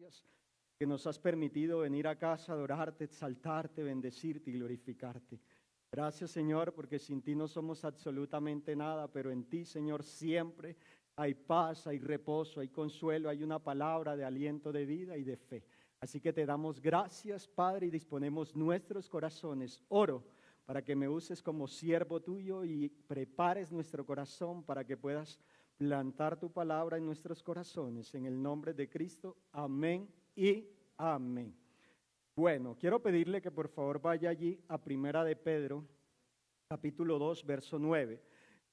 gracias que nos has permitido venir a casa, adorarte, exaltarte, bendecirte y glorificarte. Gracias, Señor, porque sin ti no somos absolutamente nada, pero en ti, Señor, siempre hay paz, hay reposo, hay consuelo, hay una palabra de aliento, de vida y de fe. Así que te damos gracias, Padre, y disponemos nuestros corazones. Oro para que me uses como siervo tuyo y prepares nuestro corazón para que puedas plantar tu palabra en nuestros corazones. En el nombre de Cristo, amén y amén. Bueno, quiero pedirle que por favor vaya allí a Primera de Pedro, capítulo 2, verso 9.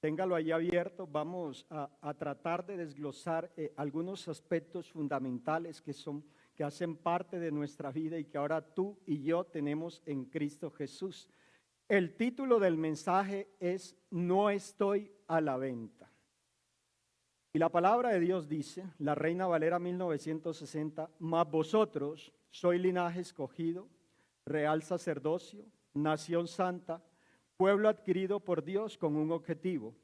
Téngalo ahí abierto. Vamos a tratar de desglosar algunos aspectos fundamentales que hacen parte de nuestra vida y que ahora tú y yo tenemos en Cristo Jesús. El título del mensaje es No estoy a la venta. Y la palabra de Dios dice, la Reina Valera 1960, mas vosotros sois linaje escogido, real sacerdocio, nación santa, pueblo adquirido por Dios con un objetivo,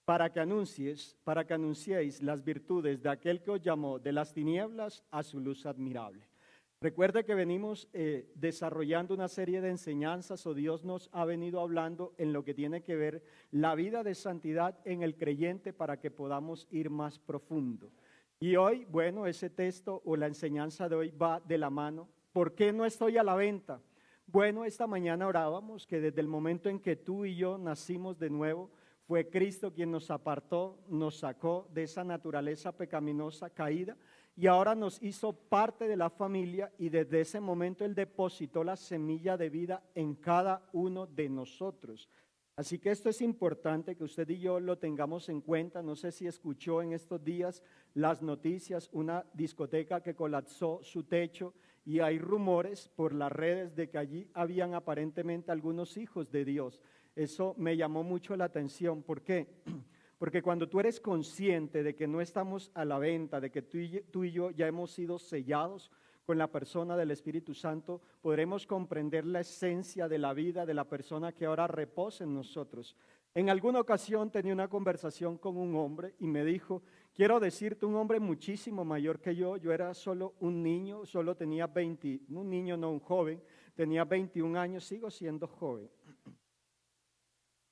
para que anunciéis las virtudes de aquel que os llamó de las tinieblas a su luz admirable. Recuerde que venimos desarrollando una serie de enseñanzas, o Dios nos ha venido hablando en lo que tiene que ver la vida de santidad en el creyente para que podamos ir más profundo. Y hoy, bueno, ese texto o la enseñanza de hoy va de la mano. ¿Por qué no estoy a la venta? Bueno, esta mañana orábamos que desde el momento en que tú y yo nacimos de nuevo, fue Cristo quien nos apartó, nos sacó de esa naturaleza pecaminosa caída y ahora nos hizo parte de la familia, y desde ese momento Él depositó la semilla de vida en cada uno de nosotros. Así que esto es importante que usted y yo lo tengamos en cuenta. No sé si escuchó en estos días las noticias, una discoteca que colapsó su techo y hay rumores por las redes de que allí habían aparentemente algunos hijos de Dios. Eso me llamó mucho la atención. ¿Por qué? Porque cuando tú eres consciente de que no estamos a la venta, de que tú y yo ya hemos sido sellados con la persona del Espíritu Santo, podremos comprender la esencia de la vida de la persona que ahora reposa en nosotros. En alguna ocasión tenía una conversación con un hombre y me dijo, quiero decirte, un hombre muchísimo mayor que yo era solo un niño, solo tenía un niño, no un joven, tenía 21 años, sigo siendo joven.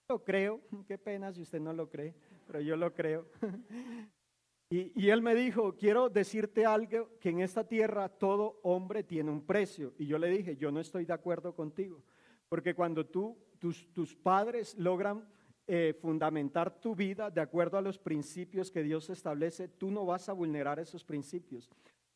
Lo creo, qué pena si usted no lo cree, pero yo lo creo. Y él me dijo, quiero decirte algo, que en esta tierra todo hombre tiene un precio. Y yo le dije, yo no estoy de acuerdo contigo, porque cuando tus padres logran fundamentar tu vida de acuerdo a los principios que Dios establece, tú no vas a vulnerar esos principios.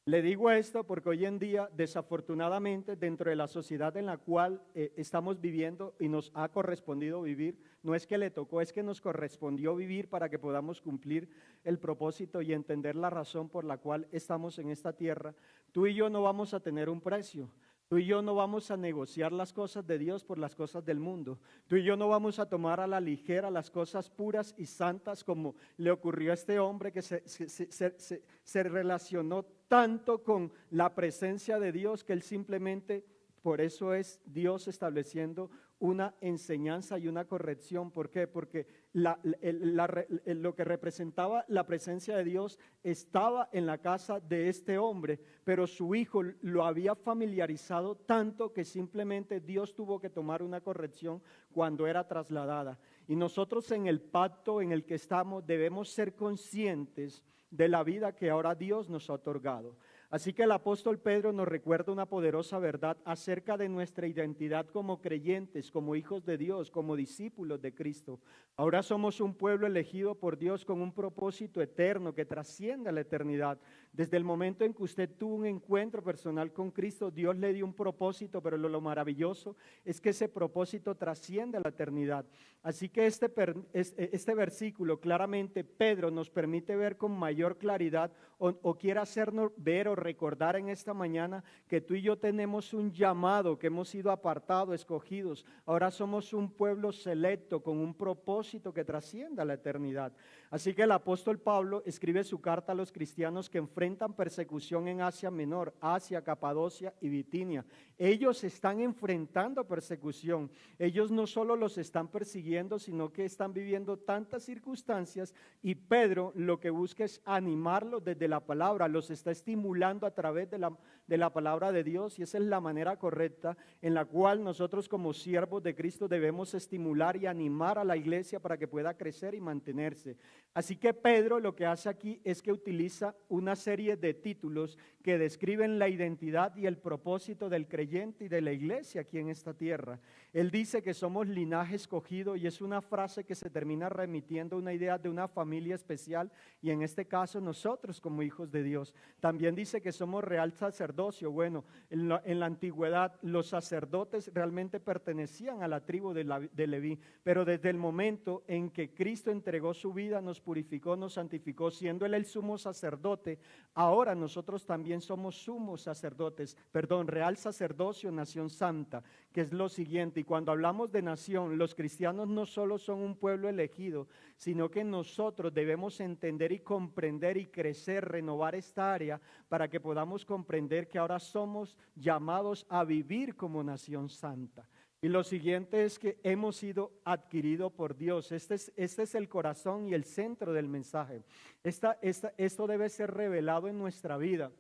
Le digo esto porque hoy en día, desafortunadamente, dentro de la sociedad en la cual estamos viviendo y nos ha correspondido vivir, no es que le tocó, es que nos correspondió vivir para que podamos cumplir el propósito y entender la razón por la cual estamos en esta tierra. Tú y yo no vamos a tener un precio. Tú y yo no vamos a negociar las cosas de Dios por las cosas del mundo. Tú y yo no vamos a tomar a la ligera las cosas puras y santas como le ocurrió a este hombre que se relacionó tanto con la presencia de Dios que él simplemente, por eso es Dios estableciendo una enseñanza y una corrección. ¿Por qué? Porque lo que representaba la presencia de Dios estaba en la casa de este hombre, pero su hijo lo había familiarizado tanto que simplemente Dios tuvo que tomar una corrección cuando era trasladada. Y nosotros en el pacto en el que estamos debemos ser conscientes de la vida que ahora Dios nos ha otorgado. Así que el apóstol Pedro nos recuerda una poderosa verdad acerca de nuestra identidad como creyentes, como hijos de Dios, como discípulos de Cristo. Ahora somos un pueblo elegido por Dios con un propósito eterno que trasciende a la eternidad. Desde el momento en que usted tuvo un encuentro personal con Cristo, Dios le dio un propósito, pero lo maravilloso es que ese propósito trasciende a la eternidad. Así que este versículo claramente Pedro nos permite ver con mayor claridad o quiere hacernos ver o recordar en esta mañana que tú y yo tenemos un llamado, que hemos sido apartados, escogidos. Ahora somos un pueblo selecto con un propósito que trasciende a la eternidad. Así que el apóstol Pablo escribe su carta a los cristianos que enfrentan persecución en Asia Menor, Asia, Capadocia y Bitinia. Ellos están enfrentando persecución. Ellos no solo los están persiguiendo, sino que están viviendo tantas circunstancias, y Pedro lo que busca es animarlos desde la palabra, los está estimulando hablando a través de la palabra de Dios, y esa es la manera correcta en la cual nosotros como siervos de Cristo debemos estimular y animar a la iglesia para que pueda crecer y mantenerse. Así que Pedro lo que hace aquí es que utiliza una serie de títulos que describen la identidad y el propósito del creyente y de la iglesia aquí en esta tierra. Él dice que somos linaje escogido, y es una frase que se termina remitiendo a una idea de una familia especial, y en este caso nosotros como hijos de Dios. También dice que somos real sacerdocio. Bueno, en la antigüedad los sacerdotes realmente pertenecían a la tribu de Leví, pero desde el momento en que Cristo entregó su vida, nos purificó, nos santificó, siendo Él el sumo sacerdote, ahora nosotros también somos sumos sacerdotes, real sacerdocio, nación santa, que es lo siguiente. Y cuando hablamos de nación, los cristianos no solo son un pueblo elegido, sino que nosotros debemos entender y comprender y crecer, renovar esta área para que podamos comprender que ahora somos llamados a vivir como nación santa. Y lo siguiente es que hemos sido adquiridos por Dios. Este es el corazón y el centro del mensaje. Esto debe ser revelado en nuestra vida.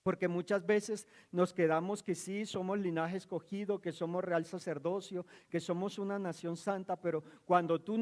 Porque muchas veces nos quedamos que sí, somos linaje escogido, que somos real sacerdocio, que somos una nación santa, pero cuando tú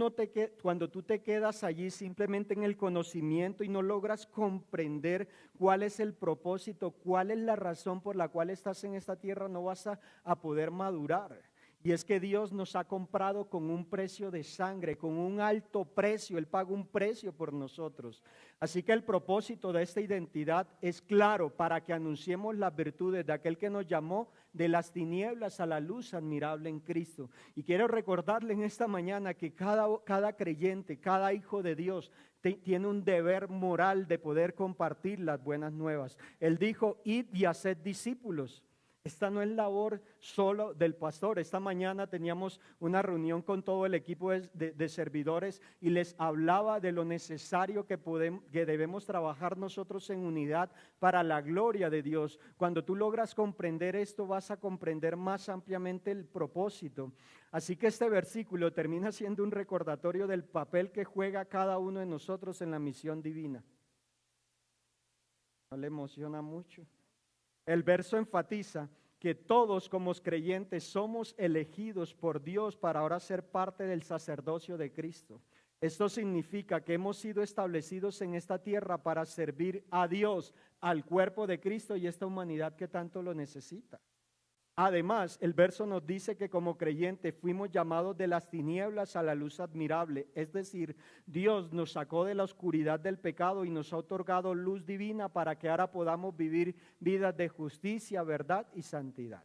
te quedas allí simplemente en el conocimiento y no logras comprender cuál es el propósito, cuál es la razón por la cual estás en esta tierra, no vas a poder madurar. Y es que Dios nos ha comprado con un precio de sangre, con un alto precio. Él pagó un precio por nosotros. Así que el propósito de esta identidad es claro, para que anunciemos las virtudes de aquel que nos llamó de las tinieblas a la luz admirable en Cristo. Y quiero recordarle en esta mañana que cada creyente, cada hijo de Dios tiene un deber moral de poder compartir las buenas nuevas. Él dijo: id y haced discípulos. Esta no es labor solo del pastor. Esta mañana teníamos una reunión con todo el equipo de servidores y les hablaba de lo necesario que debemos trabajar nosotros en unidad para la gloria de Dios. Cuando tú logras comprender esto, vas a comprender más ampliamente el propósito. Así que este versículo termina siendo un recordatorio del papel que juega cada uno de nosotros en la misión divina. ¿No le emociona mucho? El verso enfatiza que todos como creyentes somos elegidos por Dios para ahora ser parte del sacerdocio de Cristo. Esto significa que hemos sido establecidos en esta tierra para servir a Dios, al cuerpo de Cristo y esta humanidad que tanto lo necesita. Además, el verso nos dice que como creyentes fuimos llamados de las tinieblas a la luz admirable, es decir, Dios nos sacó de la oscuridad del pecado y nos ha otorgado luz divina para que ahora podamos vivir vidas de justicia, verdad y santidad.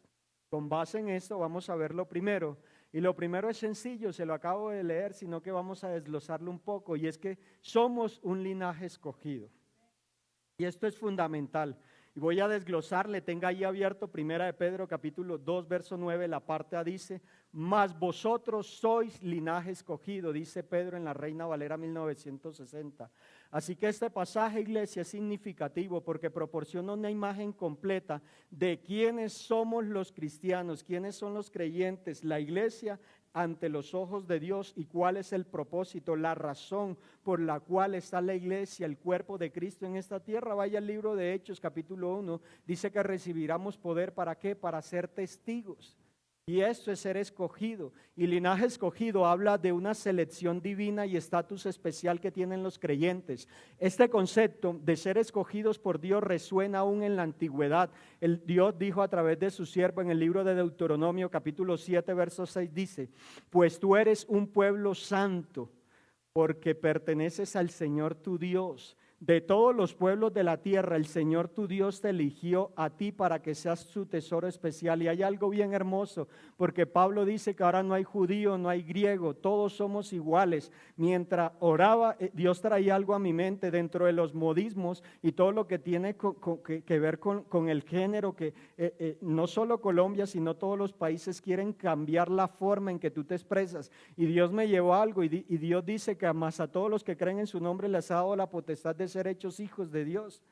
Con base en esto vamos a ver lo primero, y lo primero es sencillo, se lo acabo de leer, sino que vamos a desglosarlo un poco, y es que somos un linaje escogido. Y esto es fundamental. Y voy a desglosarle, tenga ahí abierto Primera de Pedro capítulo 2 verso 9, la parte A dice: mas vosotros sois linaje escogido, dice Pedro en la Reina Valera 1960. Así que este pasaje, iglesia, es significativo porque proporciona una imagen completa de quiénes somos los cristianos, quiénes son los creyentes, la iglesia ante los ojos de Dios y cuál es el propósito, la razón por la cual está la iglesia, el cuerpo de Cristo en esta tierra. Vaya al libro de Hechos capítulo 1, dice que recibiremos poder, ¿para qué? Para ser testigos. Y esto es ser escogido. Y linaje escogido habla de una selección divina y estatus especial que tienen los creyentes. Este concepto de ser escogidos por Dios resuena aún en la antigüedad. El Dios dijo a través de su siervo en el libro de Deuteronomio capítulo 7 verso 6 dice: pues tú eres un pueblo santo porque perteneces al Señor tu Dios. De todos los pueblos de la tierra, el Señor tu Dios te eligió a ti para que seas su tesoro especial. Y hay algo bien hermoso, porque Pablo dice que ahora no hay judío, no hay griego, todos somos iguales. Mientras oraba, Dios traía algo a mi mente dentro de los modismos y todo lo que tiene que ver con el género, que no solo Colombia, sino todos los países quieren cambiar la forma en que tú te expresas. Y Dios me llevó a algo y Dios dice que más a todos los que creen en su nombre les ha dado la potestad de ser hechos hijos de Dios.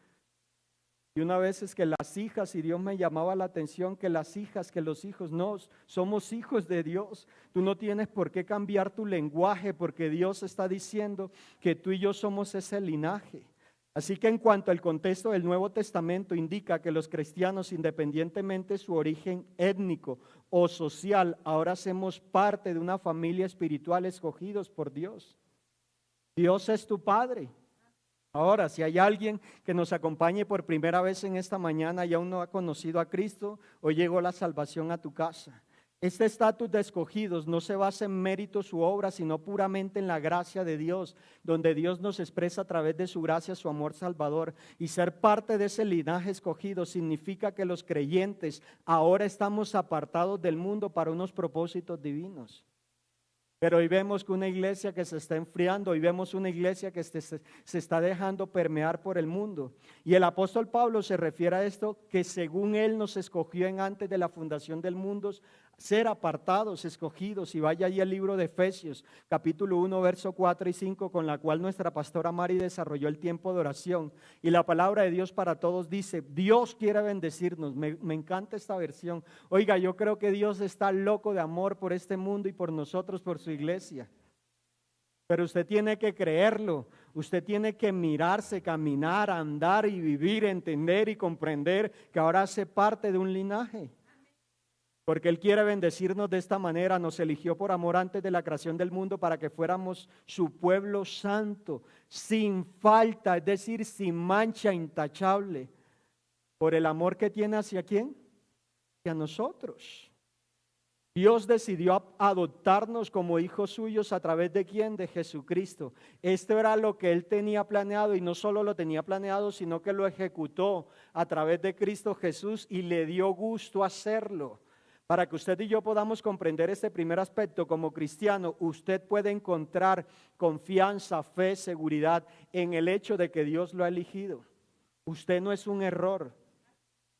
Y una vez es que las hijas, y Dios me llamaba la atención que las hijas, que los hijos, no, somos hijos de Dios. Tú no tienes por qué cambiar tu lenguaje porque Dios está diciendo que tú y yo somos ese linaje. Así que en cuanto al contexto del Nuevo Testamento indica que los cristianos, independientemente de su origen étnico o social, ahora hacemos parte de una familia espiritual escogidos por Dios. Dios es tu Padre. Ahora, si hay alguien que nos acompañe por primera vez en esta mañana y aún no ha conocido a Cristo, hoy llegó la salvación a tu casa. Este estatus de escogidos no se basa en méritos u obras, sino puramente en la gracia de Dios, donde Dios nos expresa a través de su gracia su amor salvador. Y ser parte de ese linaje escogido significa que los creyentes ahora estamos apartados del mundo para unos propósitos divinos. Pero hoy vemos que una iglesia que se está enfriando, hoy vemos una iglesia que se está dejando permear por el mundo. Y el apóstol Pablo se refiere a esto, que según él nos escogió en antes de la fundación del mundo, ser apartados, escogidos. Y vaya ahí el libro de Efesios, capítulo 1, verso 4 y 5, con la cual nuestra pastora Mari desarrolló el tiempo de oración. Y la palabra de Dios para todos dice, Dios quiere bendecirnos. Me encanta esta versión. Oiga, yo creo que Dios está loco de amor por este mundo y por nosotros, por su iglesia. Pero usted tiene que creerlo, usted tiene que mirarse, caminar, andar y vivir, entender y comprender que ahora hace parte de un linaje. Porque Él quiere bendecirnos de esta manera, nos eligió por amor antes de la creación del mundo para que fuéramos su pueblo santo, sin falta, es decir, sin mancha, intachable, por el amor que tiene ¿hacia quién? Hacia nosotros. Dios decidió adoptarnos como hijos suyos a través de ¿quién? De Jesucristo. Esto era lo que Él tenía planeado y no solo lo tenía planeado, sino que lo ejecutó a través de Cristo Jesús y le dio gusto hacerlo. Para que usted y yo podamos comprender este primer aspecto como cristiano, usted puede encontrar confianza, fe, seguridad en el hecho de que Dios lo ha elegido. Usted no es un error,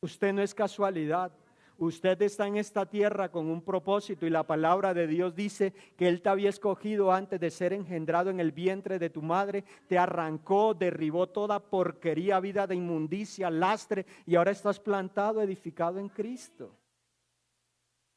usted no es casualidad. Usted está en esta tierra con un propósito y la palabra de Dios dice que Él te había escogido antes de ser engendrado en el vientre de tu madre, te arrancó, derribó toda porquería, vida de inmundicia, lastre y ahora estás plantado, edificado en Cristo.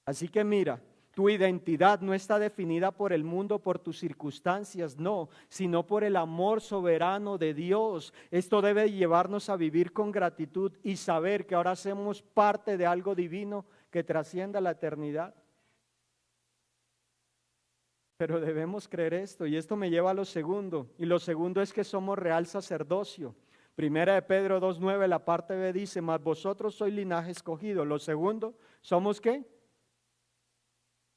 Así que mira, tu identidad no está definida por el mundo, por tus circunstancias, no, sino por el amor soberano de Dios. Esto debe llevarnos a vivir con gratitud y saber que ahora hacemos parte de algo divino que trascienda la eternidad. Pero debemos creer esto y esto me lleva a lo segundo. Y lo segundo es que somos real sacerdocio. Primera de Pedro 2:9, la parte B dice, mas vosotros sois linaje escogido. Lo segundo, ¿somos qué?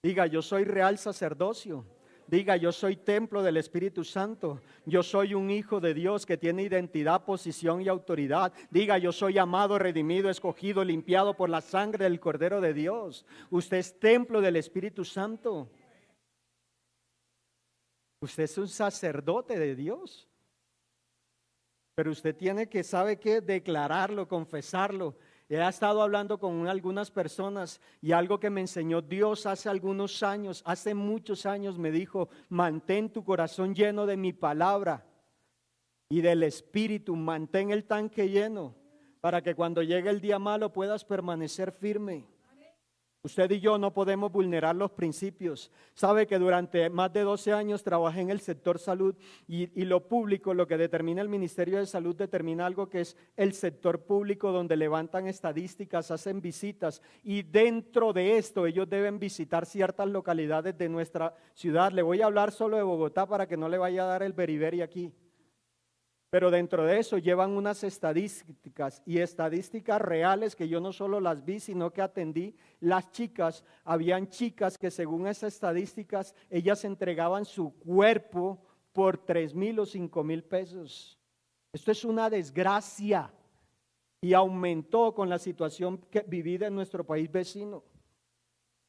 Diga, yo soy real sacerdocio. Diga, yo soy templo del Espíritu Santo. Yo soy un hijo de Dios que tiene identidad, posición y autoridad. Diga, yo soy amado, redimido, escogido, limpiado por la sangre del Cordero de Dios. Usted es templo del Espíritu Santo. Usted es un sacerdote de Dios. Pero usted tiene que, ¿sabe qué? Declararlo, confesarlo. He estado hablando con algunas personas y algo que me enseñó Dios hace algunos años, hace muchos años me dijo, mantén tu corazón lleno de mi palabra y del Espíritu, mantén el tanque lleno para que cuando llegue el día malo puedas permanecer firme. Usted y yo no podemos vulnerar los principios. Sabe que durante más de 12 años trabajé en el sector salud y lo público, lo que determina el Ministerio de Salud, determina algo que es el sector público donde levantan estadísticas, hacen visitas y dentro de esto ellos deben visitar ciertas localidades de nuestra ciudad. Le voy a hablar solo de Bogotá para que no le vaya a dar el beriberi aquí. Pero dentro de eso llevan unas estadísticas y estadísticas reales que yo no solo las vi, sino que atendí las chicas. Habían chicas que según esas estadísticas, ellas entregaban su cuerpo por 3,000 o 5,000 pesos. Esto es una desgracia y aumentó con la situación que vivida en nuestro país vecino.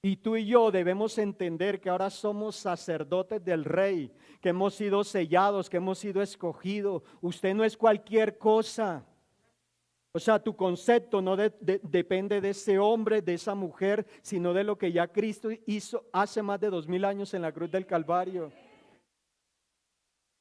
Y tú y yo debemos entender que ahora somos sacerdotes del Rey, que hemos sido sellados, que hemos sido escogidos. Usted no es cualquier cosa. O sea, tu concepto no depende de ese hombre, de esa mujer, sino de lo que ya Cristo hizo hace más de 2000 años en la cruz del Calvario.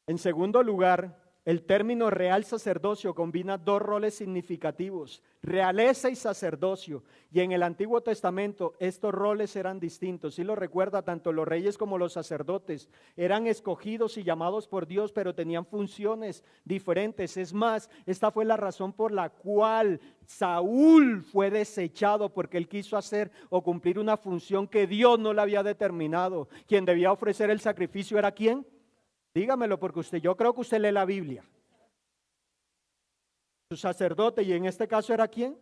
En segundo lugar, El término real sacerdocio combina dos roles significativos, realeza y sacerdocio. Y en el Antiguo Testamento estos roles eran distintos. Si lo recuerda, tanto los reyes como los sacerdotes eran escogidos y llamados por Dios, pero tenían funciones diferentes. Es más, esta fue la razón por la cual Saúl fue desechado, porque él quiso hacer o cumplir una función que Dios no le había determinado. Quien debía ofrecer el sacrificio era ¿quién? Dígamelo, porque yo creo que usted lee la Biblia. Su sacerdote, y en este caso era ¿quién?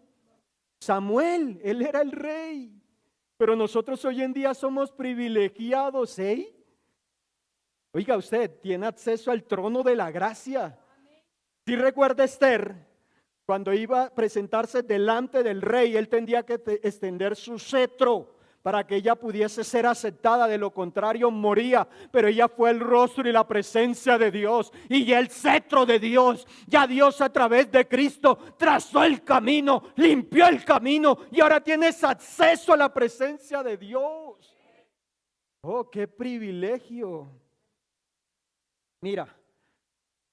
Samuel, él era el rey. Pero nosotros hoy en día somos privilegiados, ¿eh? Oiga, usted tiene acceso al trono de la gracia. Si recuerda Esther, cuando iba a presentarse delante del rey, él tendría que extender su cetro para que ella pudiese ser aceptada, de lo contrario moría. Pero ella fue el rostro y la presencia de Dios y el cetro de Dios. Ya Dios a través de Cristo trazó el camino, limpió el camino y ahora tienes acceso a la presencia de Dios. Oh, qué privilegio. Mira,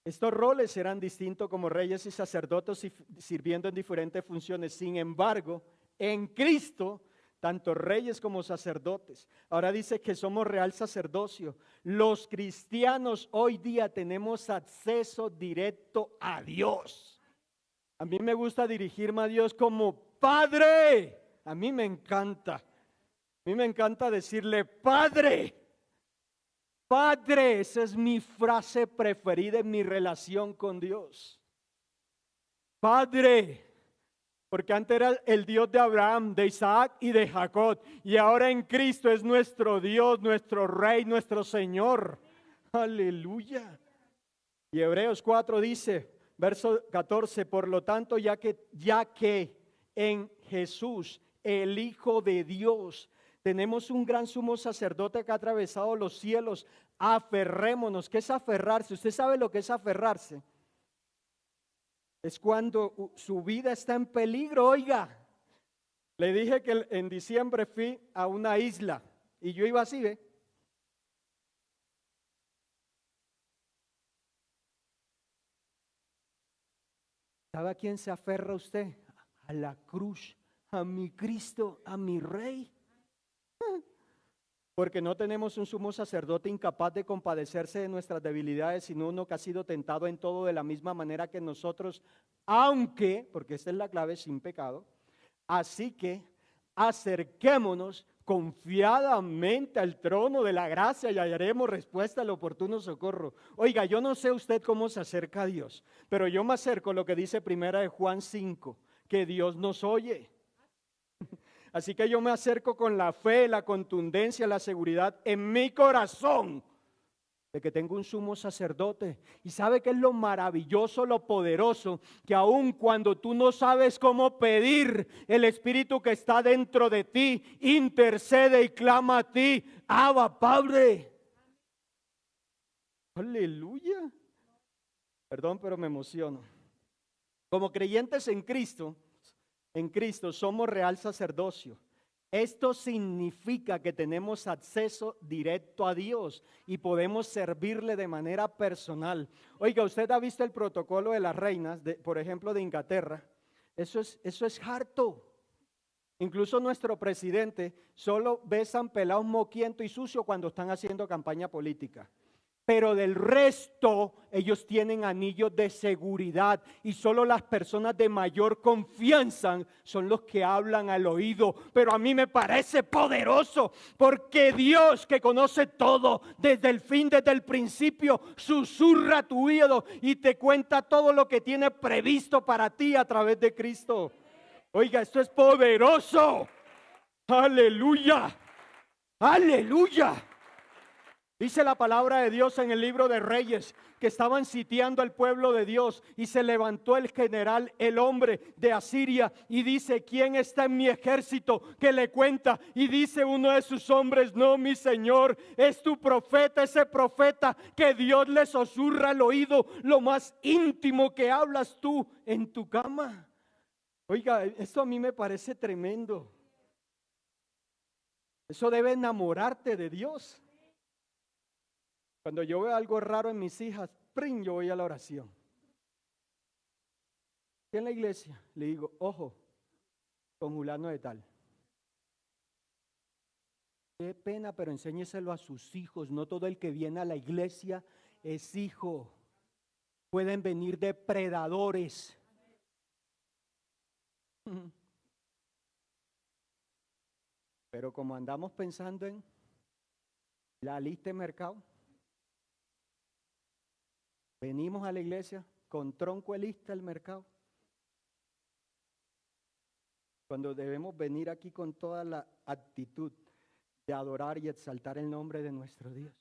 estos roles eran distintos como reyes y sacerdotes sirviendo en diferentes funciones. Sin embargo, en Cristo, tanto reyes como sacerdotes. Ahora dice que somos real sacerdocio. Los cristianos hoy día tenemos acceso directo a Dios. A mí me gusta dirigirme a Dios como Padre. A mí me encanta. A mí me encanta decirle Padre. Padre, esa es mi frase preferida en mi relación con Dios. Padre. Porque antes era el Dios de Abraham, de Isaac y de Jacob. Y ahora en Cristo es nuestro Dios, nuestro Rey, nuestro Señor. Aleluya. Y Hebreos 4 dice, verso 14, por lo tanto, ya que en Jesús, el Hijo de Dios, tenemos un gran sumo sacerdote que ha atravesado los cielos, aferrémonos. ¿Qué es aferrarse? ¿Usted sabe lo que es aferrarse? Es cuando su vida está en peligro. Oiga, le dije que en diciembre fui a una isla y yo iba así, ¿ve? ¿Sabe a quién se aferra usted? A la cruz, a mi Cristo, a mi Rey. Porque no tenemos un sumo sacerdote incapaz de compadecerse de nuestras debilidades, sino uno que ha sido tentado en todo de la misma manera que nosotros, aunque, porque esta es la clave, sin pecado. Así que acerquémonos confiadamente al trono de la gracia y hallaremos respuesta al oportuno socorro. Oiga, yo no sé usted cómo se acerca a Dios, pero yo me acerco a lo que dice primera de Juan 5, que Dios nos oye. Así que yo me acerco con la fe, la contundencia, la seguridad en mi corazón de que tengo un sumo sacerdote. Y sabe que es lo maravilloso, lo poderoso, que aun cuando tú no sabes cómo pedir, el Espíritu que está dentro de ti intercede y clama a ti, Abba, Padre. Aleluya. Perdón, pero me emociono. Como creyentes en Cristo somos real sacerdocio. Esto significa que tenemos acceso directo a Dios y podemos servirle de manera personal. Oiga, usted ha visto el protocolo de las reinas, por ejemplo, de Inglaterra. Eso es harto. Incluso nuestro presidente solo besan pelados moquiento y sucio cuando están haciendo campaña política. Pero del resto, ellos tienen anillos de seguridad y solo las personas de mayor confianza son los que hablan al oído. Pero a mí me parece poderoso porque Dios, que conoce todo desde el fin, desde el principio, susurra a tu oído y te cuenta todo lo que tiene previsto para ti a través de Cristo. Oiga, esto es poderoso. Aleluya. Aleluya. Dice la palabra de Dios en el libro de Reyes que estaban sitiando al pueblo de Dios y se levantó el general, el hombre de Asiria, y dice: ¿quién está en mi ejército? Que le cuenta, y dice uno de sus hombres: no, mi señor, es tu profeta, ese profeta que Dios le susurra al oído, lo más íntimo que hablas tú en tu cama. Oiga, esto a mí me parece tremendo. Eso debe enamorarte de Dios. Cuando yo veo algo raro en mis hijas, yo voy a la oración. en la iglesia le digo, ojo, con fulano de tal. Qué pena, pero enséñeselo a sus hijos. No todo el que viene a la iglesia es hijo. Pueden venir depredadores. Pero como andamos pensando en la lista de mercado, venimos a la iglesia con tronco de lista del mercado. Cuando debemos venir aquí con toda la actitud de adorar y exaltar el nombre de nuestro Dios.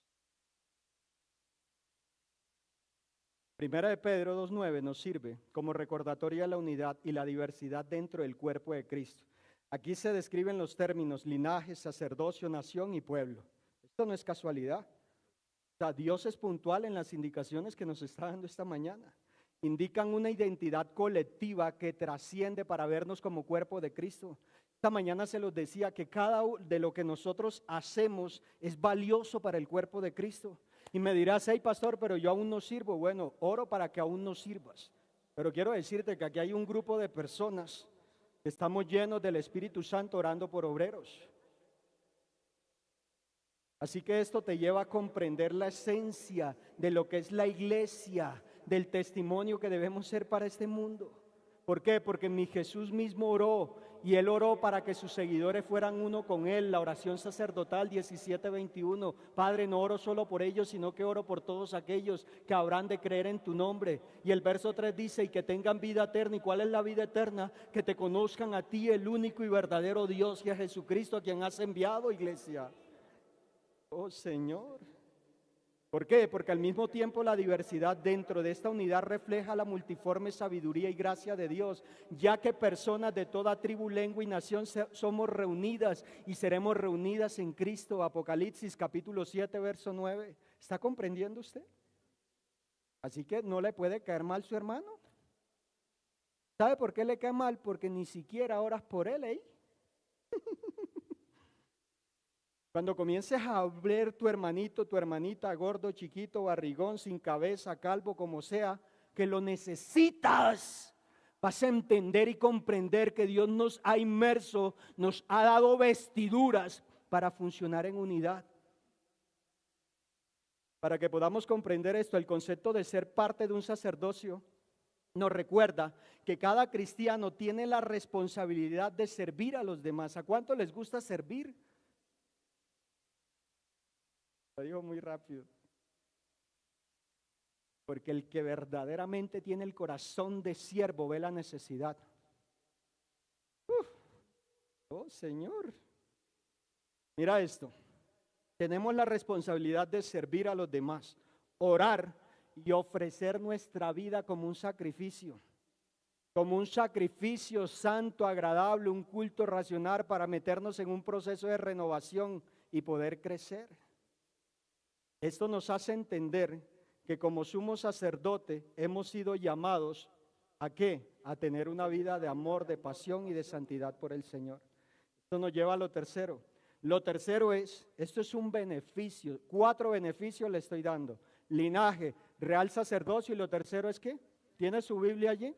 Primera de Pedro 2:9 nos sirve como recordatorio de la unidad y la diversidad dentro del cuerpo de Cristo. Aquí se describen los términos linaje, sacerdocio, nación y pueblo. Esto no es casualidad. O sea, Dios es puntual en las indicaciones que nos está dando esta mañana. Indican una identidad colectiva que trasciende para vernos como cuerpo de Cristo. Esta mañana se los decía que cada de lo que nosotros hacemos es valioso para el cuerpo de Cristo. Y me dirás, hey pastor, pero yo aún no sirvo. Bueno, oro para que aún no sirvas. Pero quiero decirte que aquí hay un grupo de personas que estamos llenos del Espíritu Santo orando por obreros. Así que esto te lleva a comprender la esencia de lo que es la iglesia, del testimonio que debemos ser para este mundo. ¿Por qué? Porque mi Jesús mismo oró y Él oró para que sus seguidores fueran uno con Él. La oración sacerdotal 17:21. Padre, no oro solo por ellos, sino que oro por todos aquellos que habrán de creer en tu nombre. Y el verso 3 dice, y que tengan vida eterna. ¿Y cuál es la vida eterna? Que te conozcan a ti, el único y verdadero Dios, y a Jesucristo, a quien has enviado, iglesia. Oh Señor. ¿Por qué? Porque al mismo tiempo la diversidad dentro de esta unidad refleja la multiforme sabiduría y gracia de Dios, ya que personas de toda tribu, lengua y nación somos reunidas y seremos reunidas en Cristo. Apocalipsis capítulo 7, verso 9. ¿Está comprendiendo usted? Así que no le puede caer mal su hermano. ¿Sabe por qué le cae mal? Porque ni siquiera oras por él, ¿eh? Cuando comiences a ver tu hermanito, tu hermanita, gordo, chiquito, barrigón, sin cabeza, calvo, como sea, que lo necesitas, vas a entender y comprender que Dios nos ha inmerso, nos ha dado vestiduras para funcionar en unidad. Para que podamos comprender esto, el concepto de ser parte de un sacerdocio nos recuerda que cada cristiano tiene la responsabilidad de servir a los demás. ¿A cuánto les gusta servir? Lo digo muy rápido. Porque el que verdaderamente tiene el corazón de siervo ve la necesidad. Oh Señor. Mira esto. Tenemos la responsabilidad de servir a los demás, orar y ofrecer nuestra vida como un sacrificio santo, agradable, un culto racional para meternos en un proceso de renovación y poder crecer. Esto nos hace entender que como sumo sacerdote hemos sido llamados ¿a qué? A tener una vida de amor, de pasión y de santidad por el Señor. Esto nos lleva a lo tercero. Lo tercero es, esto es un beneficio, 4 beneficios le estoy dando. Linaje, real sacerdocio, y lo tercero es ¿qué? ¿Tiene su Biblia allí?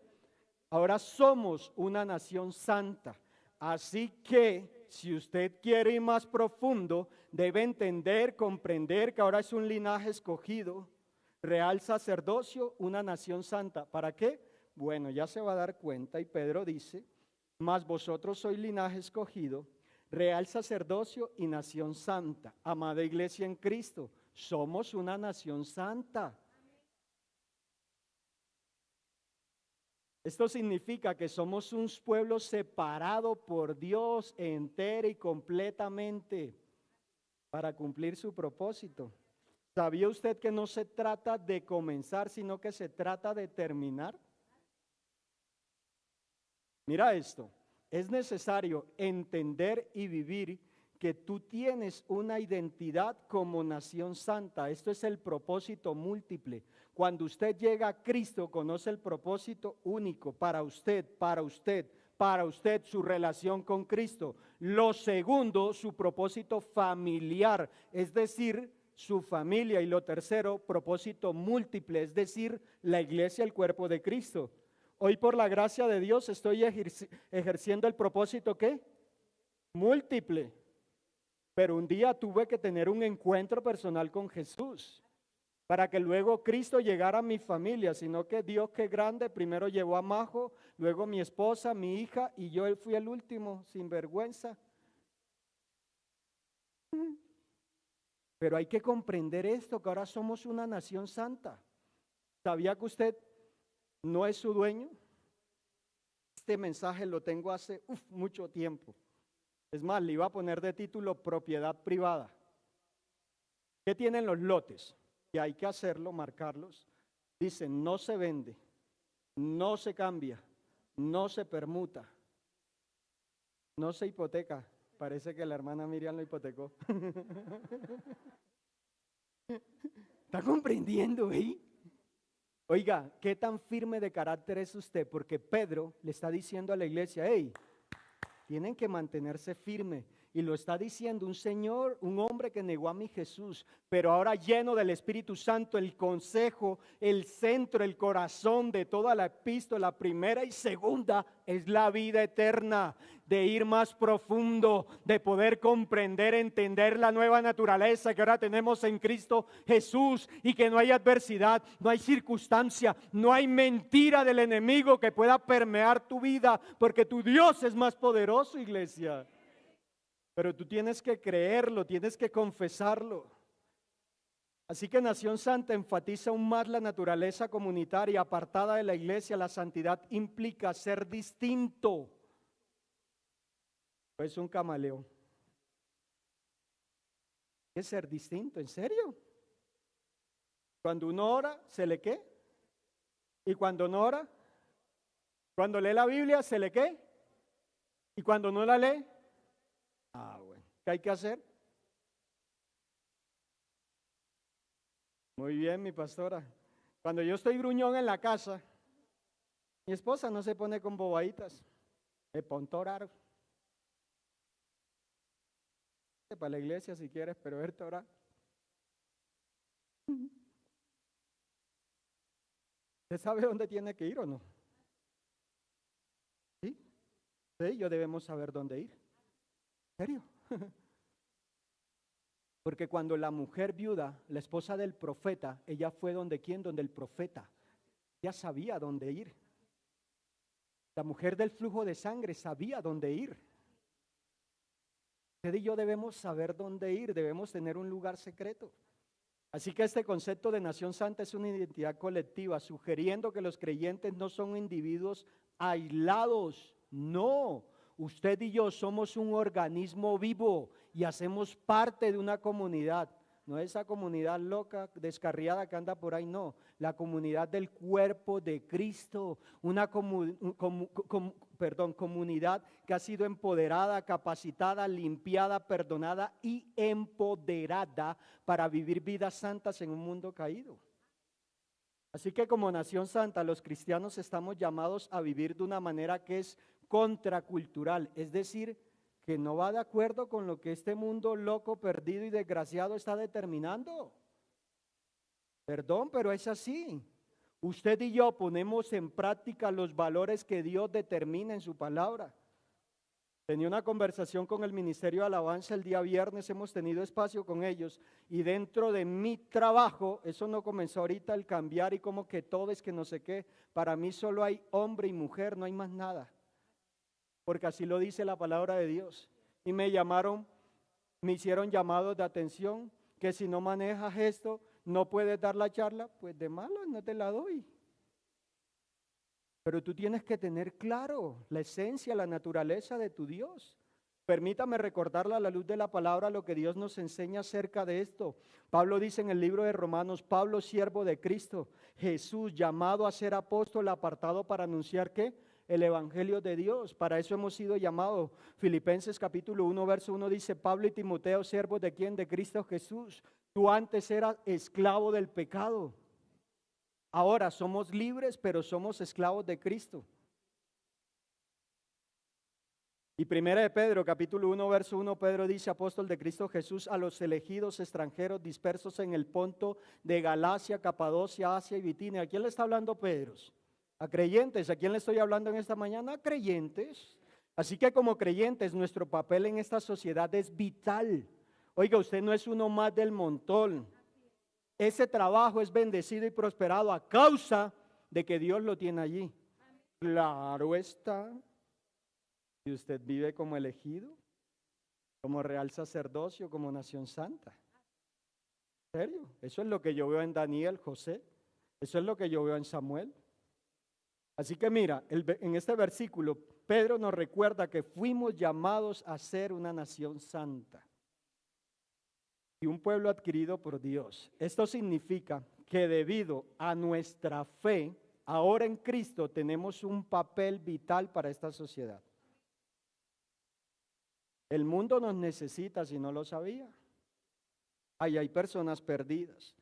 Ahora somos una nación santa. Así que si usted quiere ir más profundo, debe entender, comprender que ahora es un linaje escogido, real sacerdocio, una nación santa. ¿Para qué? Bueno, ya se va a dar cuenta y Pedro dice, mas vosotros sois linaje escogido, real sacerdocio y nación santa. Amada iglesia en Cristo, somos una nación santa. Esto significa que somos un pueblo separado por Dios entero y completamente para cumplir su propósito. ¿Sabía usted que no se trata de comenzar, sino que se trata de terminar? Mira esto, es necesario entender y vivir que tú tienes una identidad como nación santa. Esto es el propósito múltiple. Cuando usted llega a Cristo, conoce el propósito único para usted, su relación con Cristo. Lo segundo, su propósito familiar, es decir, su familia. Y lo tercero, propósito múltiple, es decir, la iglesia, el cuerpo de Cristo. Hoy por la gracia de Dios estoy ejerciendo el propósito ¿qué? Múltiple. Pero un día tuve que tener un encuentro personal con Jesús para que luego Cristo llegara a mi familia, sino que Dios que grande, primero llevó a Majo, luego mi esposa, mi hija y yo fui el último, sin vergüenza. Pero hay que comprender esto, que ahora somos una nación santa. ¿Sabía que usted no es su dueño? Este mensaje lo tengo hace mucho tiempo. Es más, le iba a poner de título propiedad privada. ¿Qué tienen los lotes? Y hay que hacerlo, marcarlos. Dicen, no se vende, no se cambia, no se permuta, no se hipoteca. Parece que la hermana Miriam lo hipotecó. ¿Está comprendiendo, Oiga, ¿qué tan firme de carácter es usted? Porque Pedro le está diciendo a la iglesia, hey, tienen que mantenerse firme. Y lo está diciendo un señor, un hombre que negó a mi Jesús, pero ahora lleno del Espíritu Santo, el consejo, el centro, el corazón de toda la epístola, primera y segunda, es la vida eterna, de ir más profundo, de poder comprender, entender la nueva naturaleza que ahora tenemos en Cristo Jesús y que no hay adversidad, no hay circunstancia, no hay mentira del enemigo que pueda permear tu vida, porque tu Dios es más poderoso, iglesia. Pero tú tienes que creerlo, tienes que confesarlo. Así que Nación Santa enfatiza aún más la naturaleza comunitaria apartada de la iglesia. La santidad implica ser distinto. Es un camaleón. ¿Qué es ser distinto? ¿En serio? Cuando uno ora, ¿se le qué? Y cuando no ora, cuando lee la Biblia, ¿se le qué? Y cuando no la lee, bueno, ¿qué hay que hacer? Muy bien, mi pastora. Cuando yo estoy gruñón en la casa, mi esposa no se pone con bobaditas. Me ponte a orar. Para la iglesia si quieres, pero verte a orar. ¿Usted sabe dónde tiene que ir o no? ¿Sí? Sí, yo debemos saber dónde ir. ¿En serio? Porque cuando la mujer viuda, la esposa del profeta, ella fue donde quién, donde el profeta. Ella sabía dónde ir. La mujer del flujo de sangre sabía dónde ir. Usted y yo debemos saber dónde ir, debemos tener un lugar secreto. Así que este concepto de nación santa es una identidad colectiva, sugiriendo que los creyentes no son individuos aislados, no. Usted y yo somos un organismo vivo y hacemos parte de una comunidad. No esa comunidad loca, descarriada que anda por ahí, no. La comunidad del cuerpo de Cristo, una comunidad que ha sido empoderada, capacitada, limpiada, perdonada y empoderada para vivir vidas santas en un mundo caído. Así que como nación santa, los cristianos estamos llamados a vivir de una manera que es contracultural, es decir, que no va de acuerdo con lo que este mundo loco, perdido y desgraciado está determinando. Perdón, pero es así. Usted y yo ponemos en práctica los valores que Dios determina en su palabra. Tenía una conversación con el Ministerio de Alabanza el día viernes, hemos tenido espacio con ellos y dentro de mi trabajo, eso no comenzó ahorita el cambiar y como que todo es que no sé qué, para mí solo hay hombre y mujer, no hay más nada. Porque así lo dice la palabra de Dios. Y me llamaron, me hicieron llamados de atención, que si no manejas esto, no puedes dar la charla, pues de malo no te la doy. Pero tú tienes que tener claro la esencia, la naturaleza de tu Dios. Permítame recordarle a la luz de la palabra lo que Dios nos enseña acerca de esto. Pablo dice en el libro de Romanos, Pablo, siervo de Cristo, Jesús, llamado a ser apóstol, apartado para anunciar ¿qué? El evangelio de Dios. Para eso hemos sido llamados. Filipenses capítulo 1 verso 1 dice, Pablo y Timoteo, siervos de quién, de Cristo Jesús. Tú antes eras esclavo del pecado. Ahora somos libres, pero somos esclavos de Cristo. Y primera de Pedro, capítulo 1, verso 1, Pedro dice, apóstol de Cristo Jesús, a los elegidos extranjeros dispersos en el Ponto, de Galacia, Capadocia, Asia y Bitinia. ¿A quién le está hablando Pedro? A creyentes. ¿A quién le estoy hablando en esta mañana? A creyentes. Así que como creyentes, nuestro papel en esta sociedad es vital. Oiga, usted no es uno más del montón. Ese trabajo es bendecido y prosperado a causa de que Dios lo tiene allí. Claro está. Y usted vive como elegido, como real sacerdocio, como nación santa. ¿En serio? Eso es lo que yo veo en Daniel, José. Eso es lo que yo veo en Samuel. Así que mira, en este versículo, Pedro nos recuerda que fuimos llamados a ser una nación santa y un pueblo adquirido por Dios. Esto significa que debido a nuestra fe, ahora en Cristo tenemos un papel vital para esta sociedad. El mundo nos necesita, si no lo sabía. Ahí hay personas perdidas.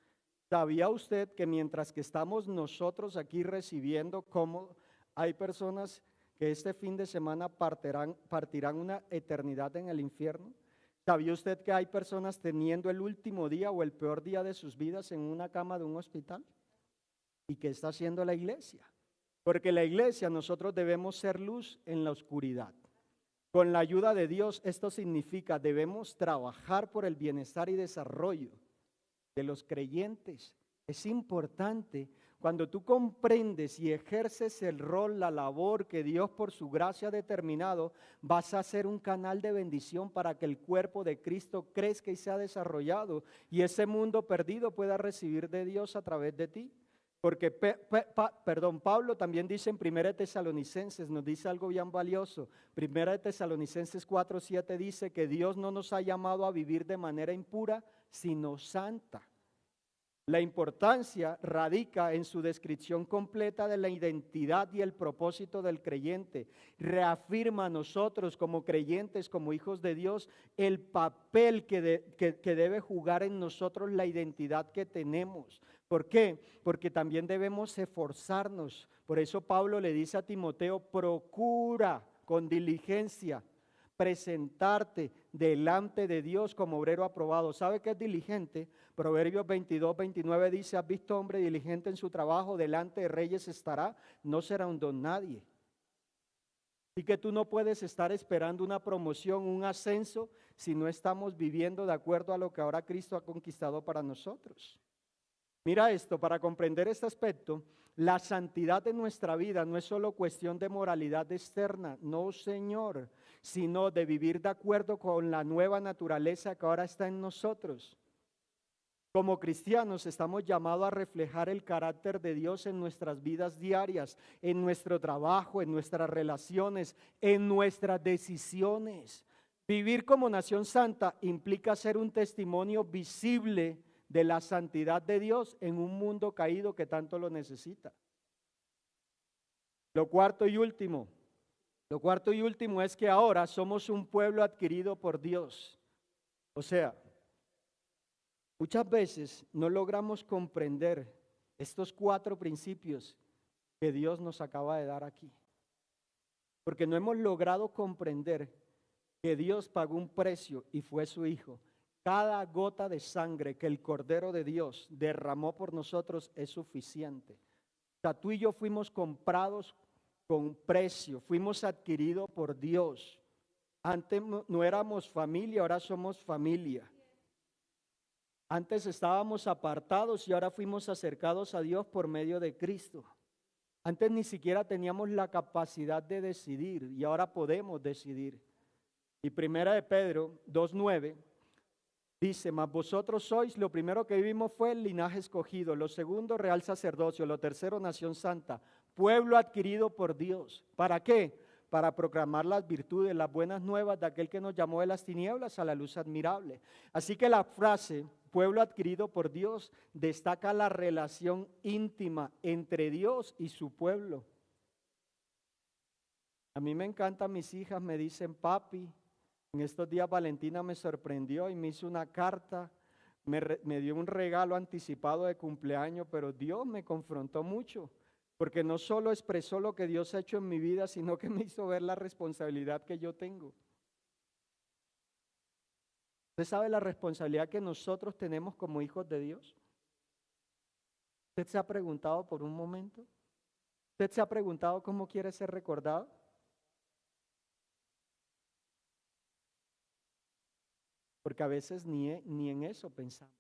¿Sabía usted que mientras que estamos nosotros aquí recibiendo, cómo hay personas que este fin de semana partirán una eternidad en el infierno? ¿Sabía usted que hay personas teniendo el último día o el peor día de sus vidas en una cama de un hospital? ¿Y qué está haciendo la iglesia? Porque la iglesia, nosotros debemos ser luz en la oscuridad. Con la ayuda de Dios, esto significa debemos trabajar por el bienestar y desarrollo de los creyentes. Es importante cuando tú comprendes y ejerces el rol, la labor que Dios por su gracia ha determinado, vas a ser un canal de bendición para que el cuerpo de Cristo crezca y sea desarrollado y ese mundo perdido pueda recibir de Dios a través de ti. Porque Pablo también dice en 1 Tesalonicenses, nos dice algo bien valioso. 1 Tesalonicenses 4:7 dice que Dios no nos ha llamado a vivir de manera impura, sino santa. La importancia radica en su descripción completa de la identidad y el propósito del creyente. Reafirma a nosotros como creyentes, como hijos de Dios, el papel que debe jugar en nosotros la identidad que tenemos. ¿Por qué? Porque también debemos esforzarnos. Por eso Pablo le dice a Timoteo, procura con diligencia presentarte delante de Dios como obrero aprobado. ¿Sabe qué es diligente? Proverbios 22:29 dice, ¿has visto hombre diligente en su trabajo? Delante de reyes estará, no será un don nadie. Y que tú no puedes estar esperando una promoción, un ascenso, si no estamos viviendo de acuerdo a lo que ahora Cristo ha conquistado para nosotros. Mira esto, para comprender este aspecto, la santidad de nuestra vida no es solo cuestión de moralidad externa, no Señor, sino de vivir de acuerdo con la nueva naturaleza que ahora está en nosotros. Como cristianos estamos llamados a reflejar el carácter de Dios en nuestras vidas diarias, en nuestro trabajo, en nuestras relaciones, en nuestras decisiones. Vivir como nación santa implica ser un testimonio visible de la santidad de Dios en un mundo caído que tanto lo necesita. Lo cuarto y último es que ahora somos un pueblo adquirido por Dios. O sea, muchas veces no logramos comprender estos 4 principios que Dios nos acaba de dar aquí. Porque no hemos logrado comprender que Dios pagó un precio y fue su Hijo. Cada gota de sangre que el Cordero de Dios derramó por nosotros es suficiente. O sea, tú y yo fuimos comprados con precio, fuimos adquiridos por Dios. Antes no éramos familia, ahora somos familia. Antes estábamos apartados y ahora fuimos acercados a Dios por medio de Cristo. Antes ni siquiera teníamos la capacidad de decidir y ahora podemos decidir. Y 1 de Pedro 2:9 dice, mas vosotros sois, lo primero que vimos fue el linaje escogido, lo segundo real sacerdocio, lo tercero nación santa, pueblo adquirido por Dios. ¿Para qué? Para proclamar las virtudes, las buenas nuevas de aquel que nos llamó de las tinieblas a la luz admirable. Así que la frase pueblo adquirido por Dios destaca la relación íntima entre Dios y su pueblo. A mí me encantan mis hijas, me dicen papi. En estos días Valentina me sorprendió y me hizo una carta, me dio un regalo anticipado de cumpleaños, pero Dios me confrontó mucho, porque no solo expresó lo que Dios ha hecho en mi vida, sino que me hizo ver la responsabilidad que yo tengo. ¿Usted sabe la responsabilidad que nosotros tenemos como hijos de Dios? ¿Usted se ha preguntado por un momento? ¿Usted se ha preguntado cómo quiere ser recordado? Porque a veces ni en eso pensamos.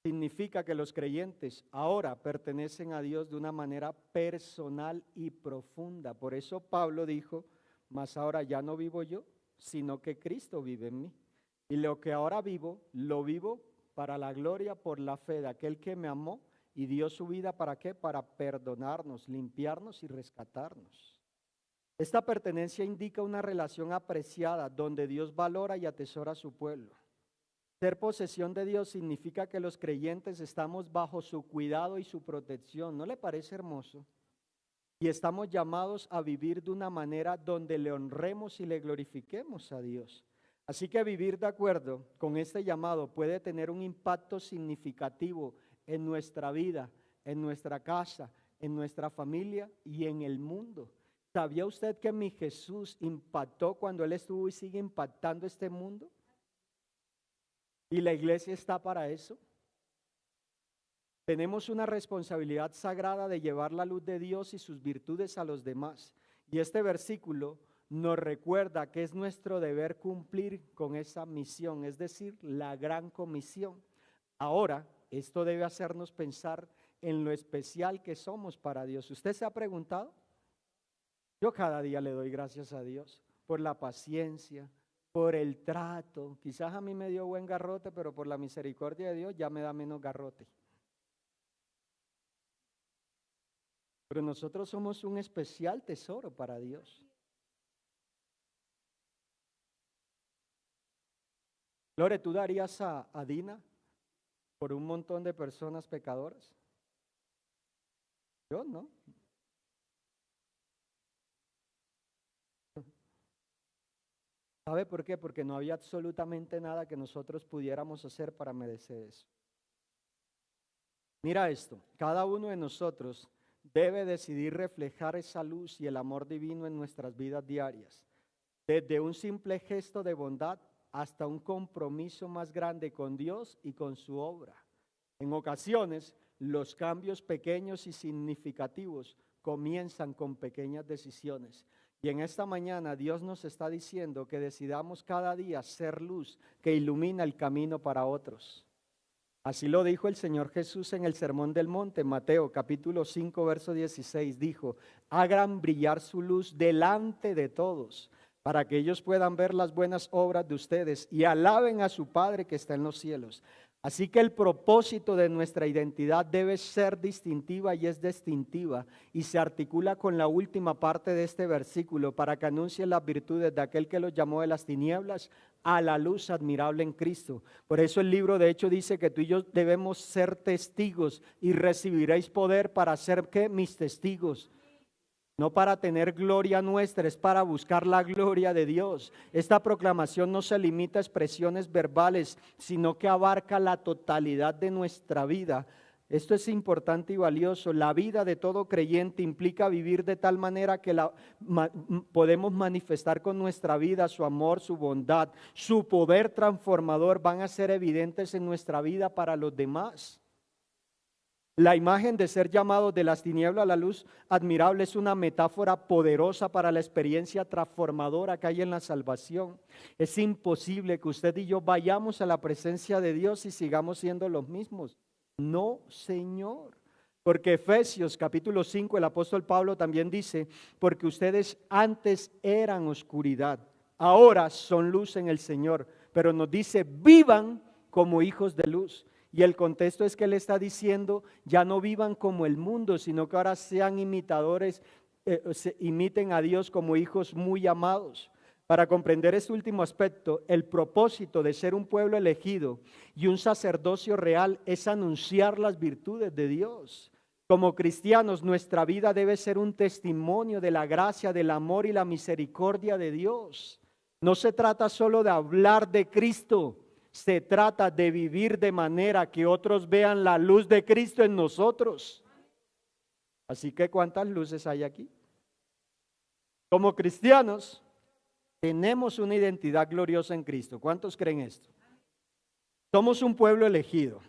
Significa que los creyentes ahora pertenecen a Dios de una manera personal y profunda. Por eso Pablo dijo, mas ahora ya no vivo yo, sino que Cristo vive en mí. Y lo que ahora vivo, lo vivo para la gloria por la fe de aquel que me amó y dio su vida, ¿para qué? Para perdonarnos, limpiarnos y rescatarnos. Esta pertenencia indica una relación apreciada donde Dios valora y atesora a su pueblo. Ser posesión de Dios significa que los creyentes estamos bajo su cuidado y su protección. ¿No le parece hermoso? Y estamos llamados a vivir de una manera donde le honremos y le glorifiquemos a Dios. Así que vivir de acuerdo con este llamado puede tener un impacto significativo en nuestra vida, en nuestra casa, en nuestra familia y en el mundo. ¿Sabía usted que mi Jesús impactó cuando Él estuvo y sigue impactando este mundo? ¿Y la iglesia está para eso? Tenemos una responsabilidad sagrada de llevar la luz de Dios y sus virtudes a los demás. Y este versículo nos recuerda que es nuestro deber cumplir con esa misión, es decir, la gran comisión. Ahora, esto debe hacernos pensar en lo especial que somos para Dios. ¿Usted se ha preguntado? Yo cada día le doy gracias a Dios por la paciencia, por el trato. Quizás a mí me dio buen garrote, pero por la misericordia de Dios ya me da menos garrote. Pero nosotros somos un especial tesoro para Dios. Lore, ¿tú darías a Dina por un montón de personas pecadoras? Yo no. ¿Sabe por qué? Porque no había absolutamente nada que nosotros pudiéramos hacer para merecer eso. Mira esto, cada uno de nosotros debe decidir reflejar esa luz y el amor divino en nuestras vidas diarias, desde un simple gesto de bondad hasta un compromiso más grande con Dios y con su obra. En ocasiones, los cambios pequeños y significativos comienzan con pequeñas decisiones. Y en esta mañana Dios nos está diciendo que decidamos cada día ser luz que ilumina el camino para otros. Así lo dijo el Señor Jesús en el Sermón del Monte, Mateo capítulo 5, verso 16, dijo, hagan brillar su luz delante de todos, para que ellos puedan ver las buenas obras de ustedes y alaben a su Padre que está en los cielos. Así que el propósito de nuestra identidad debe ser distintiva y es distintiva y se articula con la última parte de este versículo para que anuncie las virtudes de aquel que los llamó de las tinieblas a la luz admirable en Cristo. Por eso el libro de Hechos dice que tú y yo debemos ser testigos y recibiréis poder para ser ¿qué? Mis testigos. No para tener gloria nuestra, es para buscar la gloria de Dios. Esta proclamación no se limita a expresiones verbales, sino que abarca la totalidad de nuestra vida. Esto es importante y valioso. La vida de todo creyente implica vivir de tal manera que podemos manifestar con nuestra vida su amor, su bondad, su poder transformador van a ser evidentes en nuestra vida para los demás. La imagen de ser llamados de las tinieblas a la luz admirable es una metáfora poderosa para la experiencia transformadora que hay en la salvación. Es imposible que usted y yo vayamos a la presencia de Dios y sigamos siendo los mismos. No, Señor. Porque Efesios capítulo 5, el apóstol Pablo también dice, porque ustedes antes eran oscuridad, ahora son luz en el Señor. Pero nos dice, vivan como hijos de luz. Y el contexto es que él está diciendo, ya no vivan como el mundo, sino que ahora sean imitadores, imiten a Dios como hijos muy amados. Para comprender este último aspecto, el propósito de ser un pueblo elegido y un sacerdocio real es anunciar las virtudes de Dios. Como cristianos, nuestra vida debe ser un testimonio de la gracia, del amor y la misericordia de Dios. No se trata solo de hablar de Cristo. Se trata de vivir de manera que otros vean la luz de Cristo en nosotros. Así que ¿cuántas luces hay aquí? Como cristianos tenemos una identidad gloriosa en Cristo. ¿Cuántos creen esto? Somos un pueblo elegido,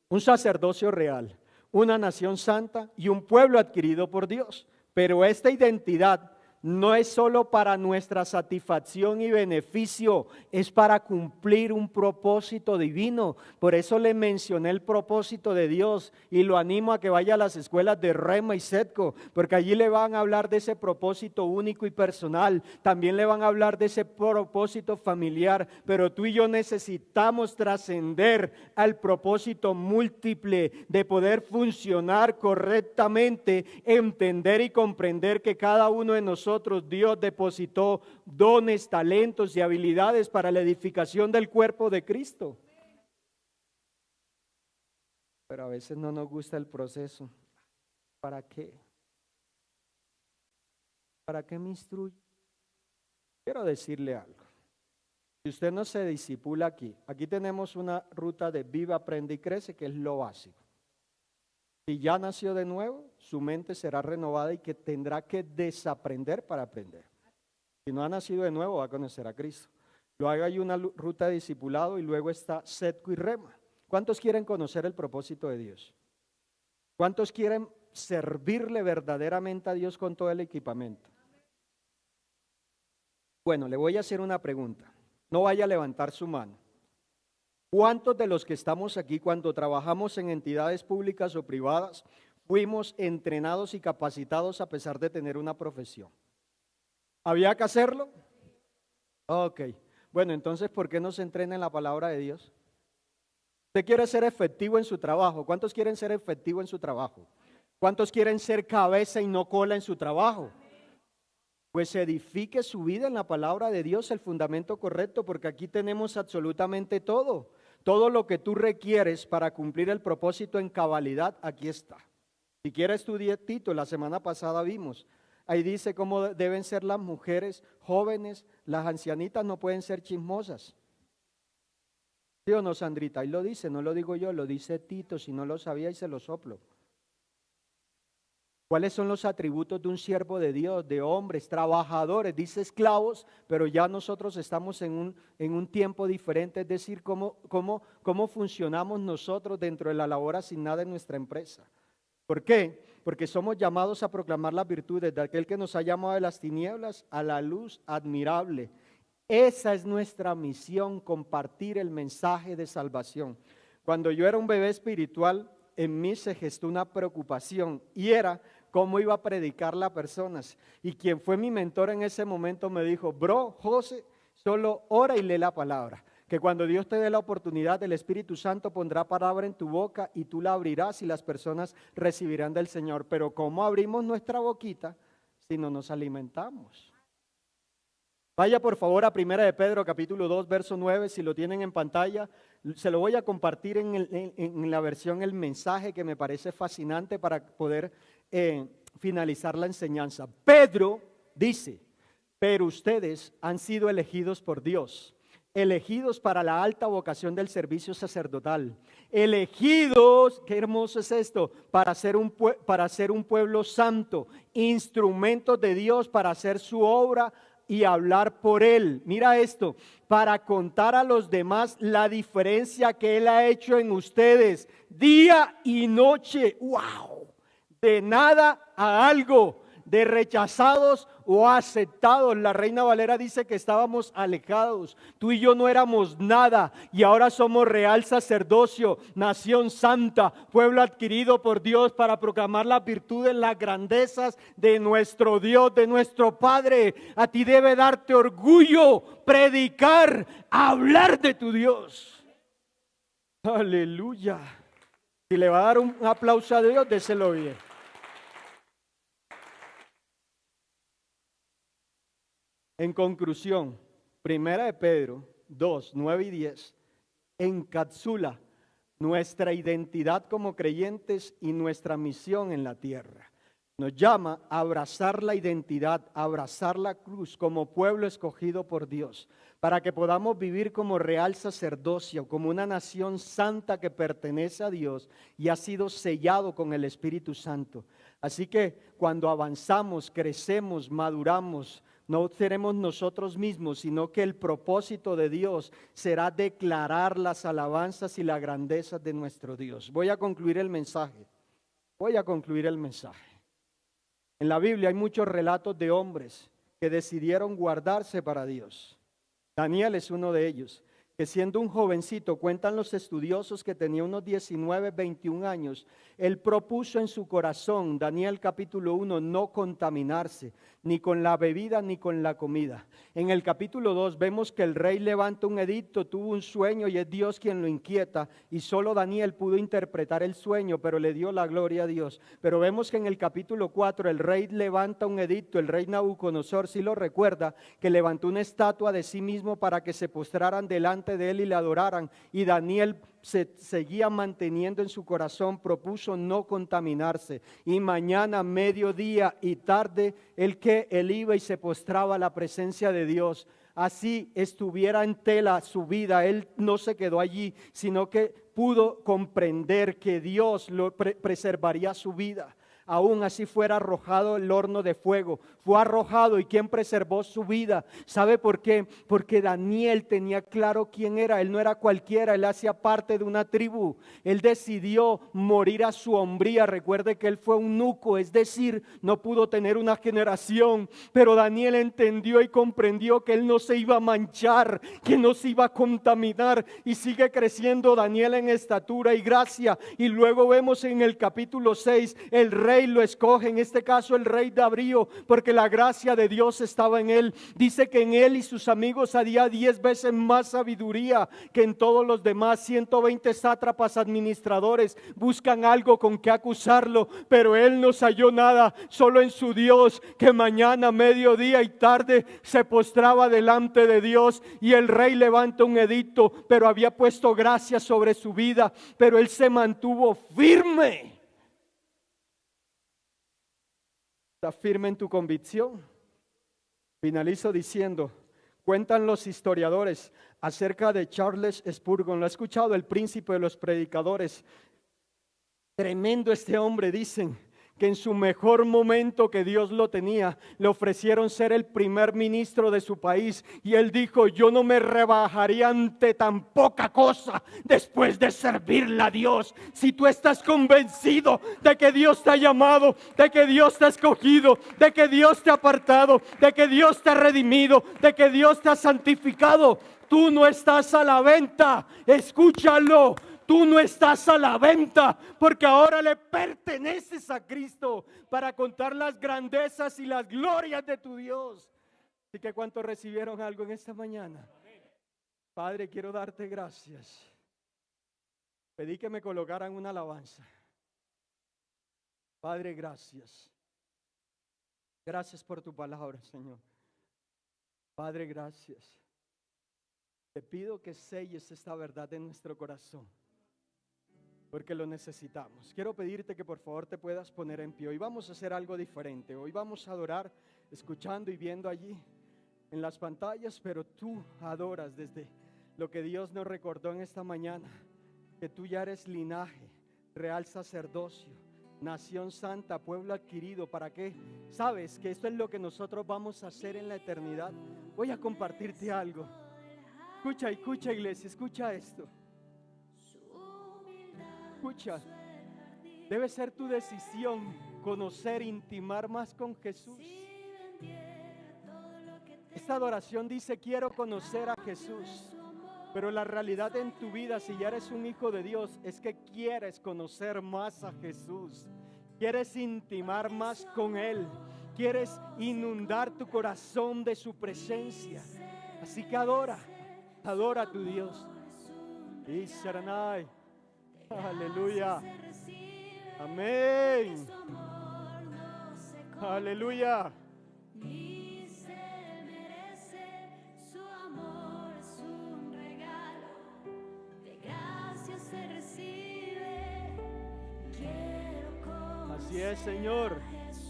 un sacerdocio real, una nación santa y un pueblo adquirido por Dios. Pero esta identidad no es solo para nuestra satisfacción y beneficio, es para cumplir un propósito divino. Por eso le mencioné el propósito de Dios y lo animo a que vaya a las escuelas de Rema y Setco, porque allí le van a hablar de ese propósito único y personal. También le van a hablar de ese propósito familiar, pero tú y yo necesitamos trascender al propósito múltiple de poder funcionar correctamente, entender y comprender que cada uno de nosotros Dios depositó dones, talentos y habilidades para la edificación del cuerpo de Cristo. Pero a veces no nos gusta el proceso. ¿Para qué? ¿Para qué me instruye? Quiero decirle algo. Si usted no se disipula aquí tenemos una ruta de vive, aprende y crece, que es lo básico. Si ya nació de nuevo, su mente será renovada y que tendrá que desaprender para aprender. Si no ha nacido de nuevo, va a conocer a Cristo. Luego hay una ruta de discipulado y luego está Setco y Rema. ¿Cuántos quieren conocer el propósito de Dios? ¿Cuántos quieren servirle verdaderamente a Dios con todo el equipamiento? Bueno, le voy a hacer una pregunta. No vaya a levantar su mano. ¿Cuántos de los que estamos aquí, cuando trabajamos en entidades públicas o privadas, fuimos entrenados y capacitados a pesar de tener una profesión? ¿Había que hacerlo? Ok. Bueno, entonces, ¿por qué no se entrena en la palabra de Dios? ¿Usted quiere ser efectivo en su trabajo? ¿Cuántos quieren ser efectivos en su trabajo? ¿Cuántos quieren ser cabeza y no cola en su trabajo? Pues edifique su vida en la palabra de Dios, el fundamento correcto, porque aquí tenemos absolutamente todo. Todo lo que tú requieres para cumplir el propósito en cabalidad, aquí está. Si quieres estudiar Tito, la semana pasada vimos. Ahí dice cómo deben ser las mujeres jóvenes, las ancianitas no pueden ser chismosas. ¿Sí o no, Sandrita? Ahí lo dice, no lo digo yo, lo dice Tito, si no lo sabía y se lo soplo. ¿Cuáles son los atributos de un siervo de Dios, de hombres, trabajadores? Dice esclavos, pero ya nosotros estamos en un tiempo diferente, es decir, cómo funcionamos nosotros dentro de la labor asignada en nuestra empresa. ¿Por qué? Porque somos llamados a proclamar las virtudes de aquel que nos ha llamado de las tinieblas a la luz admirable. Esa es nuestra misión, compartir el mensaje de salvación. Cuando yo era un bebé espiritual, en mí se gestó una preocupación y era cómo iba a predicarle a personas. Y quien fue mi mentor en ese momento me dijo, bro, José, solo ora y lee la palabra. Que cuando Dios te dé la oportunidad, el Espíritu Santo pondrá palabra en tu boca y tú la abrirás y las personas recibirán del Señor. Pero ¿cómo abrimos nuestra boquita si no nos alimentamos? Vaya por favor a 1 de Pedro capítulo 2 verso 9, si lo tienen en pantalla, se lo voy a compartir en la versión el mensaje que me parece fascinante para poder finalizar la enseñanza. Pedro dice, pero ustedes han sido elegidos por Dios, elegidos para la alta vocación del servicio sacerdotal, elegidos, qué hermoso es esto, para ser un pueblo santo, instrumentos de Dios para hacer su obra y hablar por Él. Mira esto, para contar a los demás la diferencia que Él ha hecho en ustedes, día y noche. ¡Wow! De nada a algo, de rechazados o aceptados. La Reina Valera dice que estábamos alejados. Tú y yo no éramos nada y ahora somos real sacerdocio, nación santa, pueblo adquirido por Dios para proclamar las virtudes, las grandezas de nuestro Dios, de nuestro Padre. A ti debe darte orgullo predicar, hablar de tu Dios. Aleluya. Si le va a dar un aplauso a Dios, déselo bien. En conclusión, 1 de Pedro 2, 9 y 10 encapsula nuestra identidad como creyentes y nuestra misión en la tierra. Nos llama a abrazar la identidad, a abrazar la cruz como pueblo escogido por Dios, para que podamos vivir como real sacerdocio, como una nación santa que pertenece a Dios y ha sido sellado con el Espíritu Santo. Así que cuando avanzamos, crecemos, maduramos, no seremos nosotros mismos, sino que el propósito de Dios será declarar las alabanzas y la grandeza de nuestro Dios. Voy a concluir el mensaje. Voy a concluir el mensaje. En la Biblia hay muchos relatos de hombres que decidieron guardarse para Dios. Daniel es uno de ellos, que siendo un jovencito, cuentan los estudiosos que tenía unos 19, 21 años, él propuso en su corazón, Daniel capítulo 1, no contaminarse, ni con la bebida ni con la comida. En el capítulo 2 vemos que el rey levanta un edicto, tuvo un sueño y es Dios quien lo inquieta, y solo Daniel pudo interpretar el sueño, pero le dio la gloria a Dios. Pero vemos que en el capítulo 4 el rey levanta un edicto, el rey Nabucodonosor, si lo recuerda, que levantó una estatua de sí mismo para que se postraran delante de él y le adoraran, y Daniel se seguía manteniendo en su corazón, propuso no contaminarse, y mañana, mediodía y tarde, él iba y se postraba a la presencia de Dios. Así estuviera en tela su vida, él no se quedó allí, sino que pudo comprender que Dios lo preservaría su vida. Aún así fuera arrojado el horno de fuego, fue arrojado. ¿Y quién preservó su vida? ¿Sabe por qué? Porque Daniel tenía claro quién era. Él no era cualquiera, él hacía parte de una tribu. Él decidió morir a su hombría. Recuerde que él fue eunuco, es decir, no pudo tener una generación. Pero Daniel entendió y comprendió que él no se iba a manchar, que no se iba a contaminar, y sigue creciendo Daniel en estatura y gracia. Y luego vemos en el capítulo 6, el rey lo escoge, en este caso el rey Darío, porque la gracia de Dios estaba en él. Dice que en él y sus amigos había 10 veces más sabiduría que en todos los demás. 120 sátrapas administradores buscan algo con que acusarlo, pero él no halló nada, solo en su Dios, que mañana, mediodía y tarde se postraba delante de Dios. Y el rey levanta un edicto, pero había puesto gracia sobre su vida, pero él se mantuvo firme. ¿Estás firme en tu convicción? Finalizo diciendo, cuentan los historiadores acerca de Charles Spurgeon. Lo ha escuchado, el príncipe de los predicadores. Tremendo este hombre, dicen que en su mejor momento que Dios lo tenía, le ofrecieron ser el primer ministro de su país, y él dijo: yo no me rebajaría ante tan poca cosa después de servirle a Dios. Si tú estás convencido de que Dios te ha llamado, de que Dios te ha escogido, de que Dios te ha apartado, de que Dios te ha redimido, de que Dios te ha santificado, tú no estás a la venta. Escúchalo. Tú no estás a la venta, porque ahora le perteneces a Cristo para contar las grandezas y las glorias de tu Dios. Así que ¿cuántos recibieron algo en esta mañana? Padre, quiero darte gracias. Pedí que me colocaran una alabanza. Padre, gracias. Gracias por tu palabra, Señor. Padre, gracias. Te pido que selles esta verdad en nuestro corazón, porque lo necesitamos. Quiero pedirte que por favor te puedas poner en pie. Hoy vamos a hacer algo diferente. Hoy vamos a adorar escuchando y viendo allí en las pantallas, pero tú adoras desde lo que Dios nos recordó en esta mañana, que tú ya eres linaje, real sacerdocio, nación santa, pueblo adquirido. ¿Para qué? Sabes que esto es lo que nosotros vamos a hacer en la eternidad. Voy a compartirte algo. Escucha iglesia, escucha esto. Escucha, debe ser tu decisión conocer, intimar más con Jesús. Esta adoración dice: quiero conocer a Jesús. Pero la realidad en tu vida, si ya eres un hijo de Dios, es que quieres conocer más a Jesús. Quieres intimar más con Él. Quieres inundar tu corazón de su presencia. Así que adora a tu Dios. Y Sharanai. Aleluya. Amén. Aleluya. Ni se merece, su amor es un regalo, de gracia se recibe. Quiero conocer. Así es, Señor.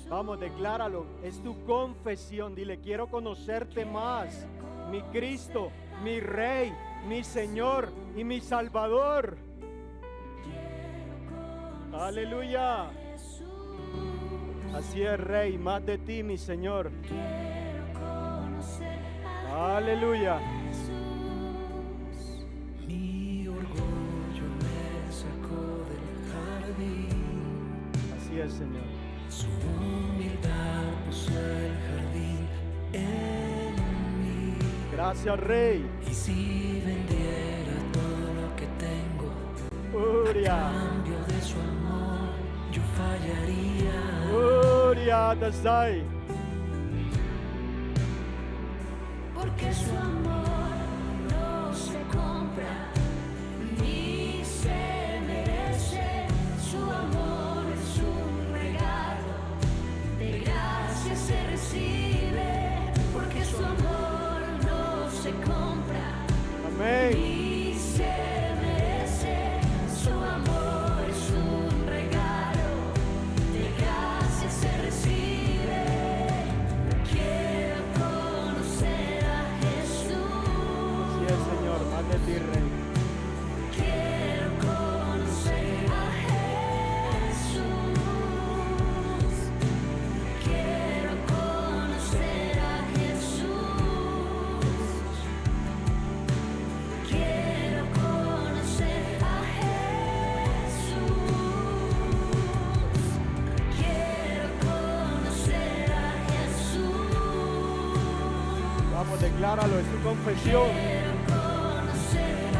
Vamos, decláralo. Es tu confesión. Dile: quiero conocerte más, mi Cristo, mi Rey, mi Señor y mi Salvador. Aleluya. Así es, Rey, más de ti, mi Señor. Aleluya. Mi orgullo me sacó del jardín. Así es, Señor. Su humildad puso el jardín en mí. Gracias, Rey. Y si vendiera todo lo que tengo, Uria. cambio de su amor, yo fallaría. Uria Dasai. Porque su amor no se compra ni se merece. Su amor es un regalo, de gracia se recibe. Porque su amor no se compra Amén. ni se merece. Su amor es un regalo, de gracia se recibe. Quiero conocer a Jesús. Así es, Señor. Más de ti, Rey. Quiero conocer a Jesús. Quiero conocer a Jesús. Quiero conocer a Jesús. Quiero conocer a Jesús. Vamos, decláralo, es tu confesión. Quiero conocer a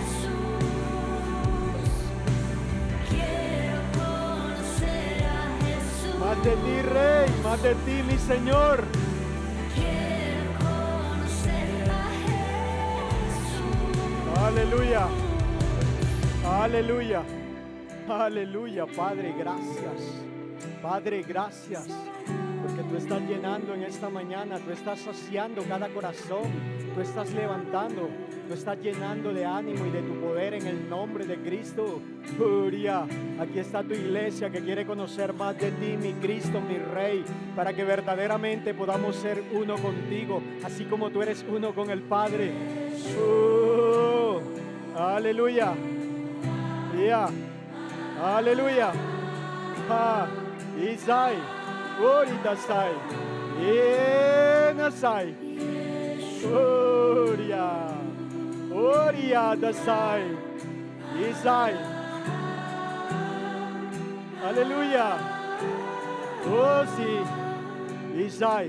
Jesús. Quiero conocer a Jesús. Más de ti, Rey. Más de ti, mi Señor. Quiero conocer a Jesús. Aleluya. Aleluya. Aleluya, Padre, gracias. Padre, gracias. Porque tú estás llenando en esta mañana, tú estás saciando cada corazón, tú estás levantando, tú estás llenando de ánimo y de tu poder en el nombre de Cristo. Uria, aquí está tu iglesia que quiere conocer más de ti, mi Cristo, mi Rey, para que verdaderamente podamos ser uno contigo, así como tú eres uno con el Padre. Aleluya. Yeah. Aleluya. Isai. Oridasai. Enasai. Oria. Oria dasai. Isai. Aleluya. Oh sí. Isai.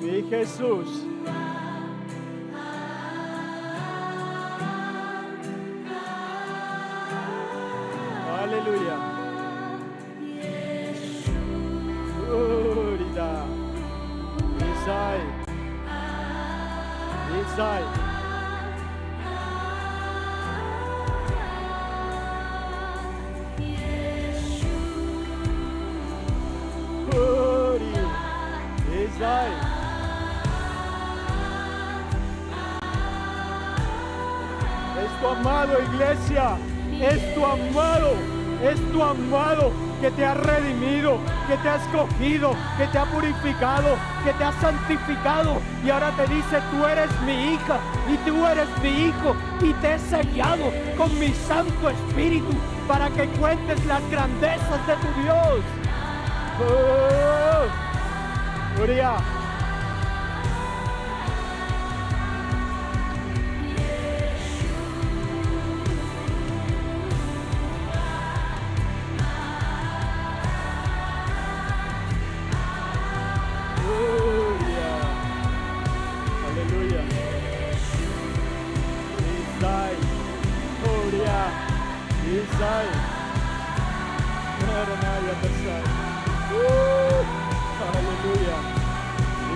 Mi Jesús. Aleluya. Orida. Isai. Isai. Ori. Isai. Es tu amado, iglesia. Es tu amado. Es tu amado que te ha redimido, que te ha escogido, que te ha purificado, que te ha santificado. Y ahora te dice, tú eres mi hija y tú eres mi hijo. Y te he sellado con mi Santo Espíritu para que cuentes las grandezas de tu Dios. Oh, Uria. Isai. Maranaya Dasai. Hallelujah.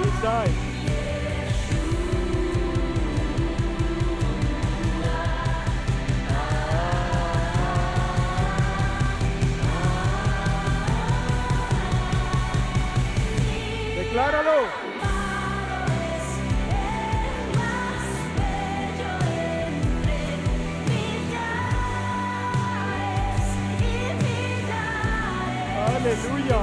Isai. Decláralo. Aleluya.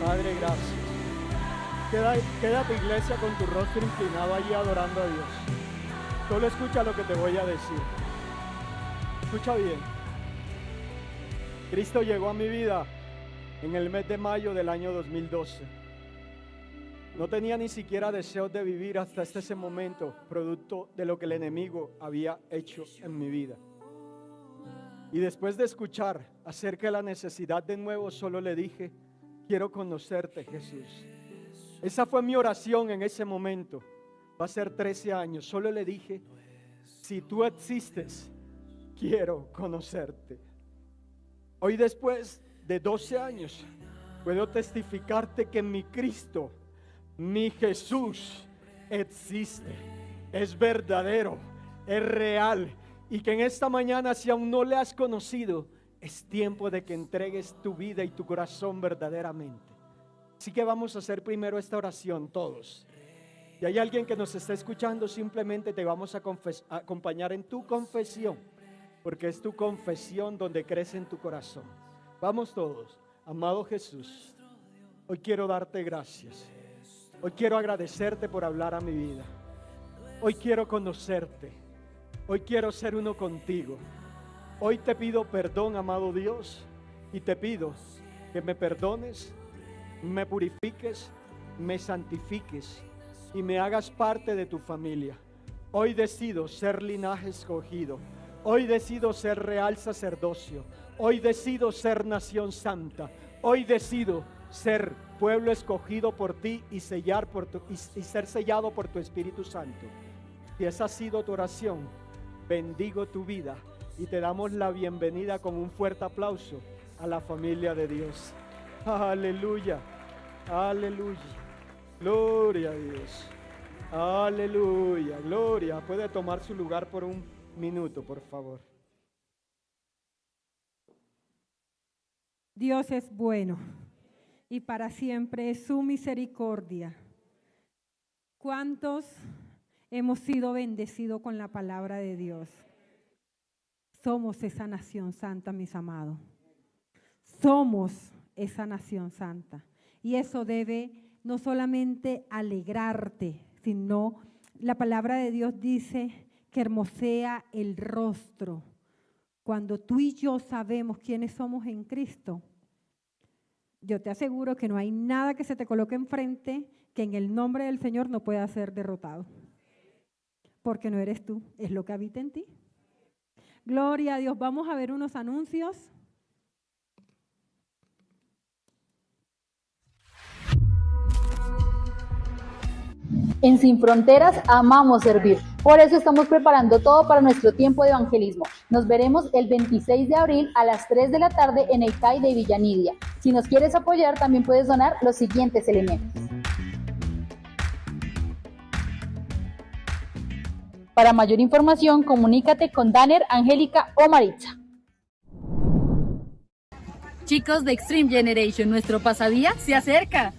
Padre, gracias. Quédate, iglesia, con tu rostro inclinado allí adorando a Dios. Solo escucha lo que te voy a decir. Escucha bien. Cristo llegó a mi vida en el mes de mayo del año 2012. No tenía ni siquiera deseos de vivir hasta ese momento, producto de lo que el enemigo había hecho en mi vida. Y después de escuchar acerca de la necesidad de nuevo, solo le dije: quiero conocerte, Jesús. Esa fue mi oración en ese momento. Va a ser 13 años. Solo le dije: si tú existes, quiero conocerte. Hoy, después de 12 años, puedo testificarte que mi Cristo, mi Jesús, existe, es verdadero, es real, y que en esta mañana, si aún no le has conocido, es tiempo de que entregues tu vida y tu corazón verdaderamente. Así que vamos a hacer primero esta oración todos. Si hay alguien que nos está escuchando, simplemente te vamos a acompañar en tu confesión, porque es tu confesión donde crece en tu corazón. Vamos todos. Amado Jesús, hoy quiero darte gracias. Hoy quiero agradecerte por hablar a mi vida. Hoy quiero conocerte. Hoy quiero ser uno contigo. Hoy te pido perdón, amado Dios, y te pido que me perdones, me purifiques, me santifiques y me hagas parte de tu familia. Hoy decido ser linaje escogido. Hoy decido ser real sacerdocio. Hoy decido ser nación santa. Hoy decido ser pueblo escogido por ti y ser sellado por tu Espíritu Santo. Si esa ha sido tu oración, bendigo tu vida y te damos la bienvenida con un fuerte aplauso a la familia de Dios. Aleluya, aleluya, gloria a Dios, aleluya, gloria. Puede tomar su lugar por un minuto, por favor. Dios es bueno y para siempre es su misericordia. ¿Cuántos hemos sido bendecidos con la palabra de Dios? Somos esa nación santa, mis amados. Somos esa nación santa. Y eso debe no solamente alegrarte, sino la palabra de Dios dice que hermosea el rostro. Cuando tú y yo sabemos quiénes somos en Cristo, yo te aseguro que no hay nada que se te coloque enfrente que en el nombre del Señor no pueda ser derrotado. Porque no eres tú, es lo que habita en ti. Gloria a Dios. Vamos a ver unos anuncios. En Sin Fronteras amamos servir. Por eso estamos preparando todo para nuestro tiempo de evangelismo. Nos veremos el 26 de abril a las 3 de la tarde en el CAI de Villanidia. Si nos quieres apoyar, también puedes donar los siguientes elementos. Para mayor información, comunícate con Daner, Angélica o Maritza. Chicos de Extreme Generation, nuestro pasadía se acerca.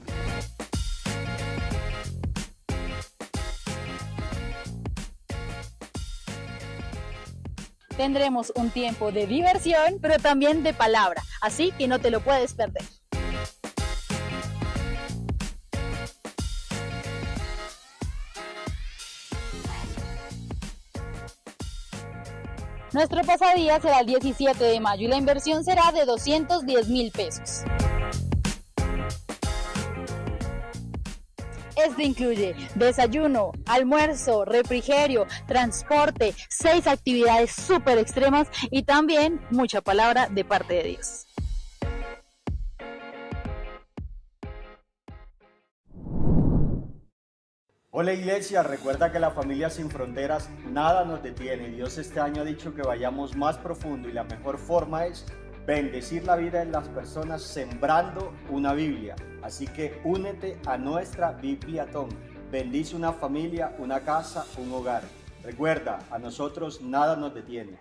Tendremos un tiempo de diversión, pero también de palabra, así que no te lo puedes perder. Nuestro pasadía será el 17 de mayo y la inversión será de 210,000 pesos. Este incluye desayuno, almuerzo, refrigerio, transporte, 6 actividades súper extremas y también mucha palabra de parte de Dios. Hola iglesia, recuerda que la familia Sin Fronteras nada nos detiene. Dios este año ha dicho que vayamos más profundo y la mejor forma es bendecir la vida de las personas sembrando una Biblia. Así que únete a nuestra Bibliatón. Bendice una familia, una casa, un hogar. Recuerda, a nosotros nada nos detiene.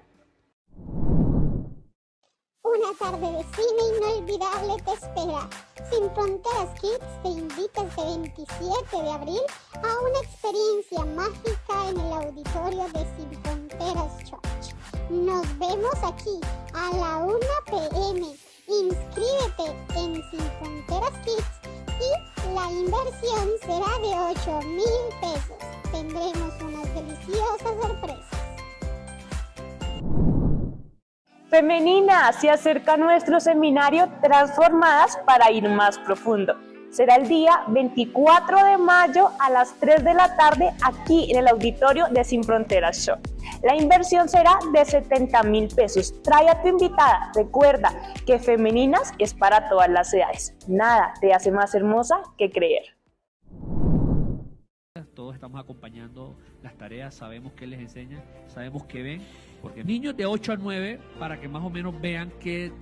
Una tarde de cine inolvidable te espera. Sin Fronteras Kids te invita este 27 de abril a una experiencia mágica en el auditorio de Sin Fronteras Church. Nos vemos aquí a la 1 p.m. Inscríbete en sinfronteраskids.com La inversión será de 8,000 pesos. Tendremos unas deliciosas sorpresas. Femeninas, se acerca nuestro seminario Transformadas para ir más profundo. Será el día 24 de mayo a las 3 de la tarde aquí en el auditorio de Sin Fronteras Show. La inversión será de 70,000 pesos. Trae a tu invitada. Recuerda que Femeninas es para todas las edades. Nada te hace más hermosa que creer. Todos estamos acompañando las tareas, sabemos qué les enseñan, sabemos qué ven, porque niños de 8 a 9, para que más o menos vean qué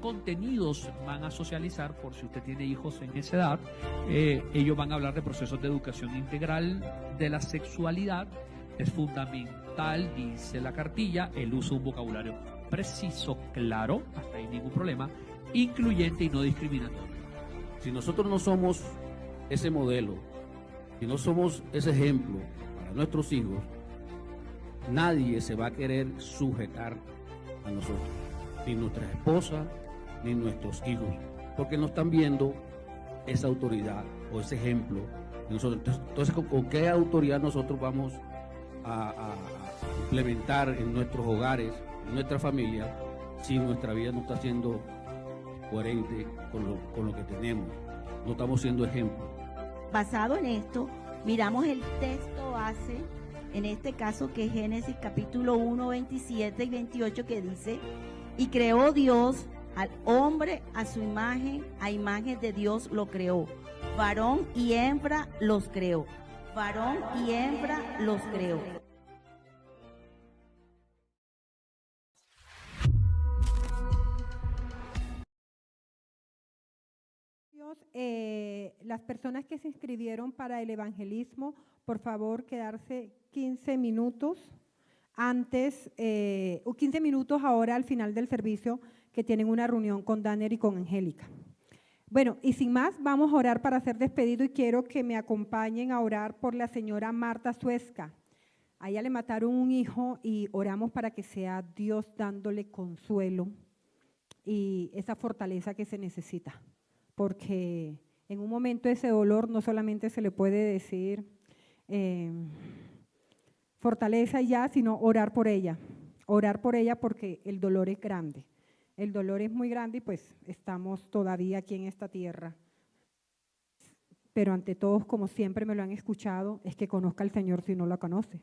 contenidos van a socializar, por si usted tiene hijos en esa edad, ellos van a hablar de procesos de educación integral de la sexualidad. Es fundamental, dice la cartilla, el uso de un vocabulario preciso, claro, hasta ahí ningún problema, incluyente y no discriminatorio. Si nosotros no somos ese modelo, si no somos ese ejemplo para nuestros hijos, nadie se va a querer sujetar a nosotros, ni nuestra esposa, ni nuestros hijos, porque no están viendo esa autoridad o ese ejemplo de nosotros. Entonces, ¿con qué autoridad nosotros vamos a implementar en nuestros hogares, en nuestra familia, si nuestra vida no está siendo coherente con lo que tenemos? No estamos siendo ejemplo. Basado en esto, miramos el texto base, en este caso que es Génesis capítulo 1, 27 y 28, que dice: y creó Dios al hombre a su imagen, a imagen de Dios lo creó, varón y hembra los creó, varón y hembra los creó. Las personas que se inscribieron para el evangelismo, por favor, quedarse 15 minutos antes, 15 minutos ahora al final del servicio, que tienen una reunión con Daniel y con Angélica. Bueno, y sin más, vamos a orar para ser despedido y quiero que me acompañen a orar por la señora Marta Suesca. A ella le mataron un hijo y oramos para que sea Dios dándole consuelo y esa fortaleza que se necesita. Porque en un momento ese dolor no solamente se le puede decir fortaleza y ya, sino orar por ella porque el dolor es grande. El dolor es muy grande y pues estamos todavía aquí en esta tierra. Pero ante todos, como siempre me lo han escuchado, es que conozca al Señor si no lo conoce.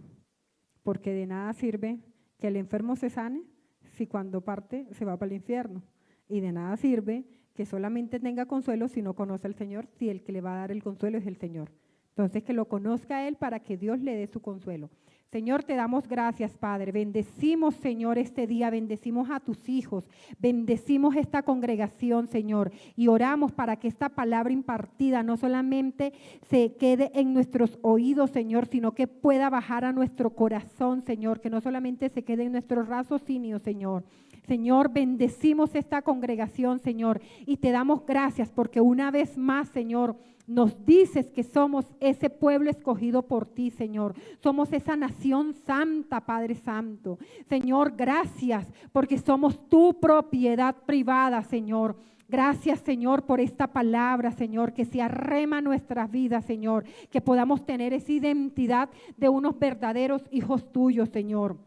Porque de nada sirve que el enfermo se sane si cuando parte se va para el infierno. Y de nada sirve que solamente tenga consuelo si no conoce al Señor, si el que le va a dar el consuelo es el Señor. Entonces, que lo conozca a Él para que Dios le dé su consuelo. Señor, te damos gracias, Padre. Bendecimos, Señor, este día. Bendecimos a tus hijos. Bendecimos esta congregación, Señor. Y oramos para que esta palabra impartida no solamente se quede en nuestros oídos, Señor, sino que pueda bajar a nuestro corazón, Señor. Que no solamente se quede en nuestro raciocinio, Señor. Señor, bendecimos esta congregación, Señor, y te damos gracias porque una vez más, Señor, nos dices que somos ese pueblo escogido por ti, Señor. Somos esa nación santa, Padre Santo. Señor, gracias porque somos tu propiedad privada, Señor. Gracias, Señor, por esta palabra, Señor, que se arrema nuestras vidas, Señor, que podamos tener esa identidad de unos verdaderos hijos tuyos, Señor.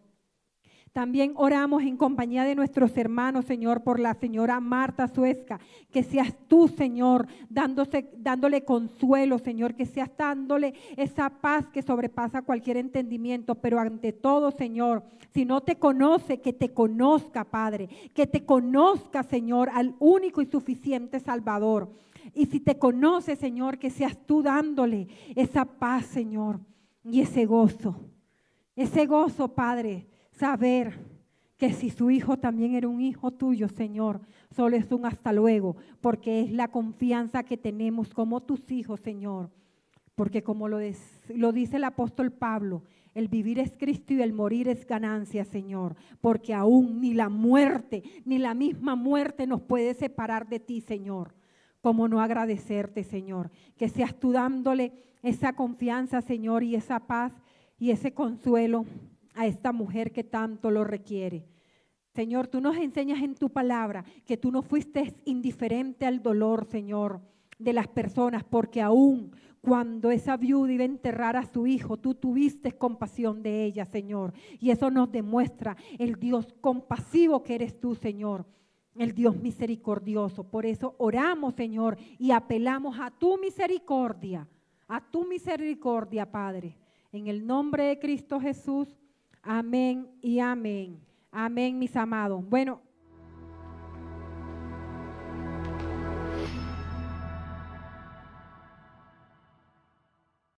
También oramos en compañía de nuestros hermanos, Señor, por la señora Marta Suesca, que seas tú, Señor, dándole consuelo, Señor, que seas dándole esa paz que sobrepasa cualquier entendimiento, pero ante todo, Señor, si no te conoce, que te conozca, Padre, que te conozca, Señor, al único y suficiente Salvador. Y si te conoce, Señor, que seas tú dándole esa paz, Señor, y ese gozo, Padre, saber que si su hijo también era un hijo tuyo, Señor, solo es un hasta luego, porque es la confianza que tenemos como tus hijos, Señor. Porque como lo dice el apóstol Pablo, el vivir es Cristo y el morir es ganancia, Señor. Porque aún ni la muerte, ni la misma muerte nos puede separar de ti, Señor. ¿Cómo no agradecerte, Señor? Que seas tú dándole esa confianza, Señor, y esa paz y ese consuelo a esta mujer que tanto lo requiere. Señor, tú nos enseñas en tu palabra que tú no fuiste indiferente al dolor, Señor, de las personas, porque aún cuando esa viuda iba a enterrar a su hijo, tú tuviste compasión de ella, Señor. Y eso nos demuestra el Dios compasivo que eres tú, Señor, el Dios misericordioso. Por eso oramos, Señor, y apelamos a tu misericordia, Padre. En el nombre de Cristo Jesús, amén y amén. Amén, mis amados. Bueno,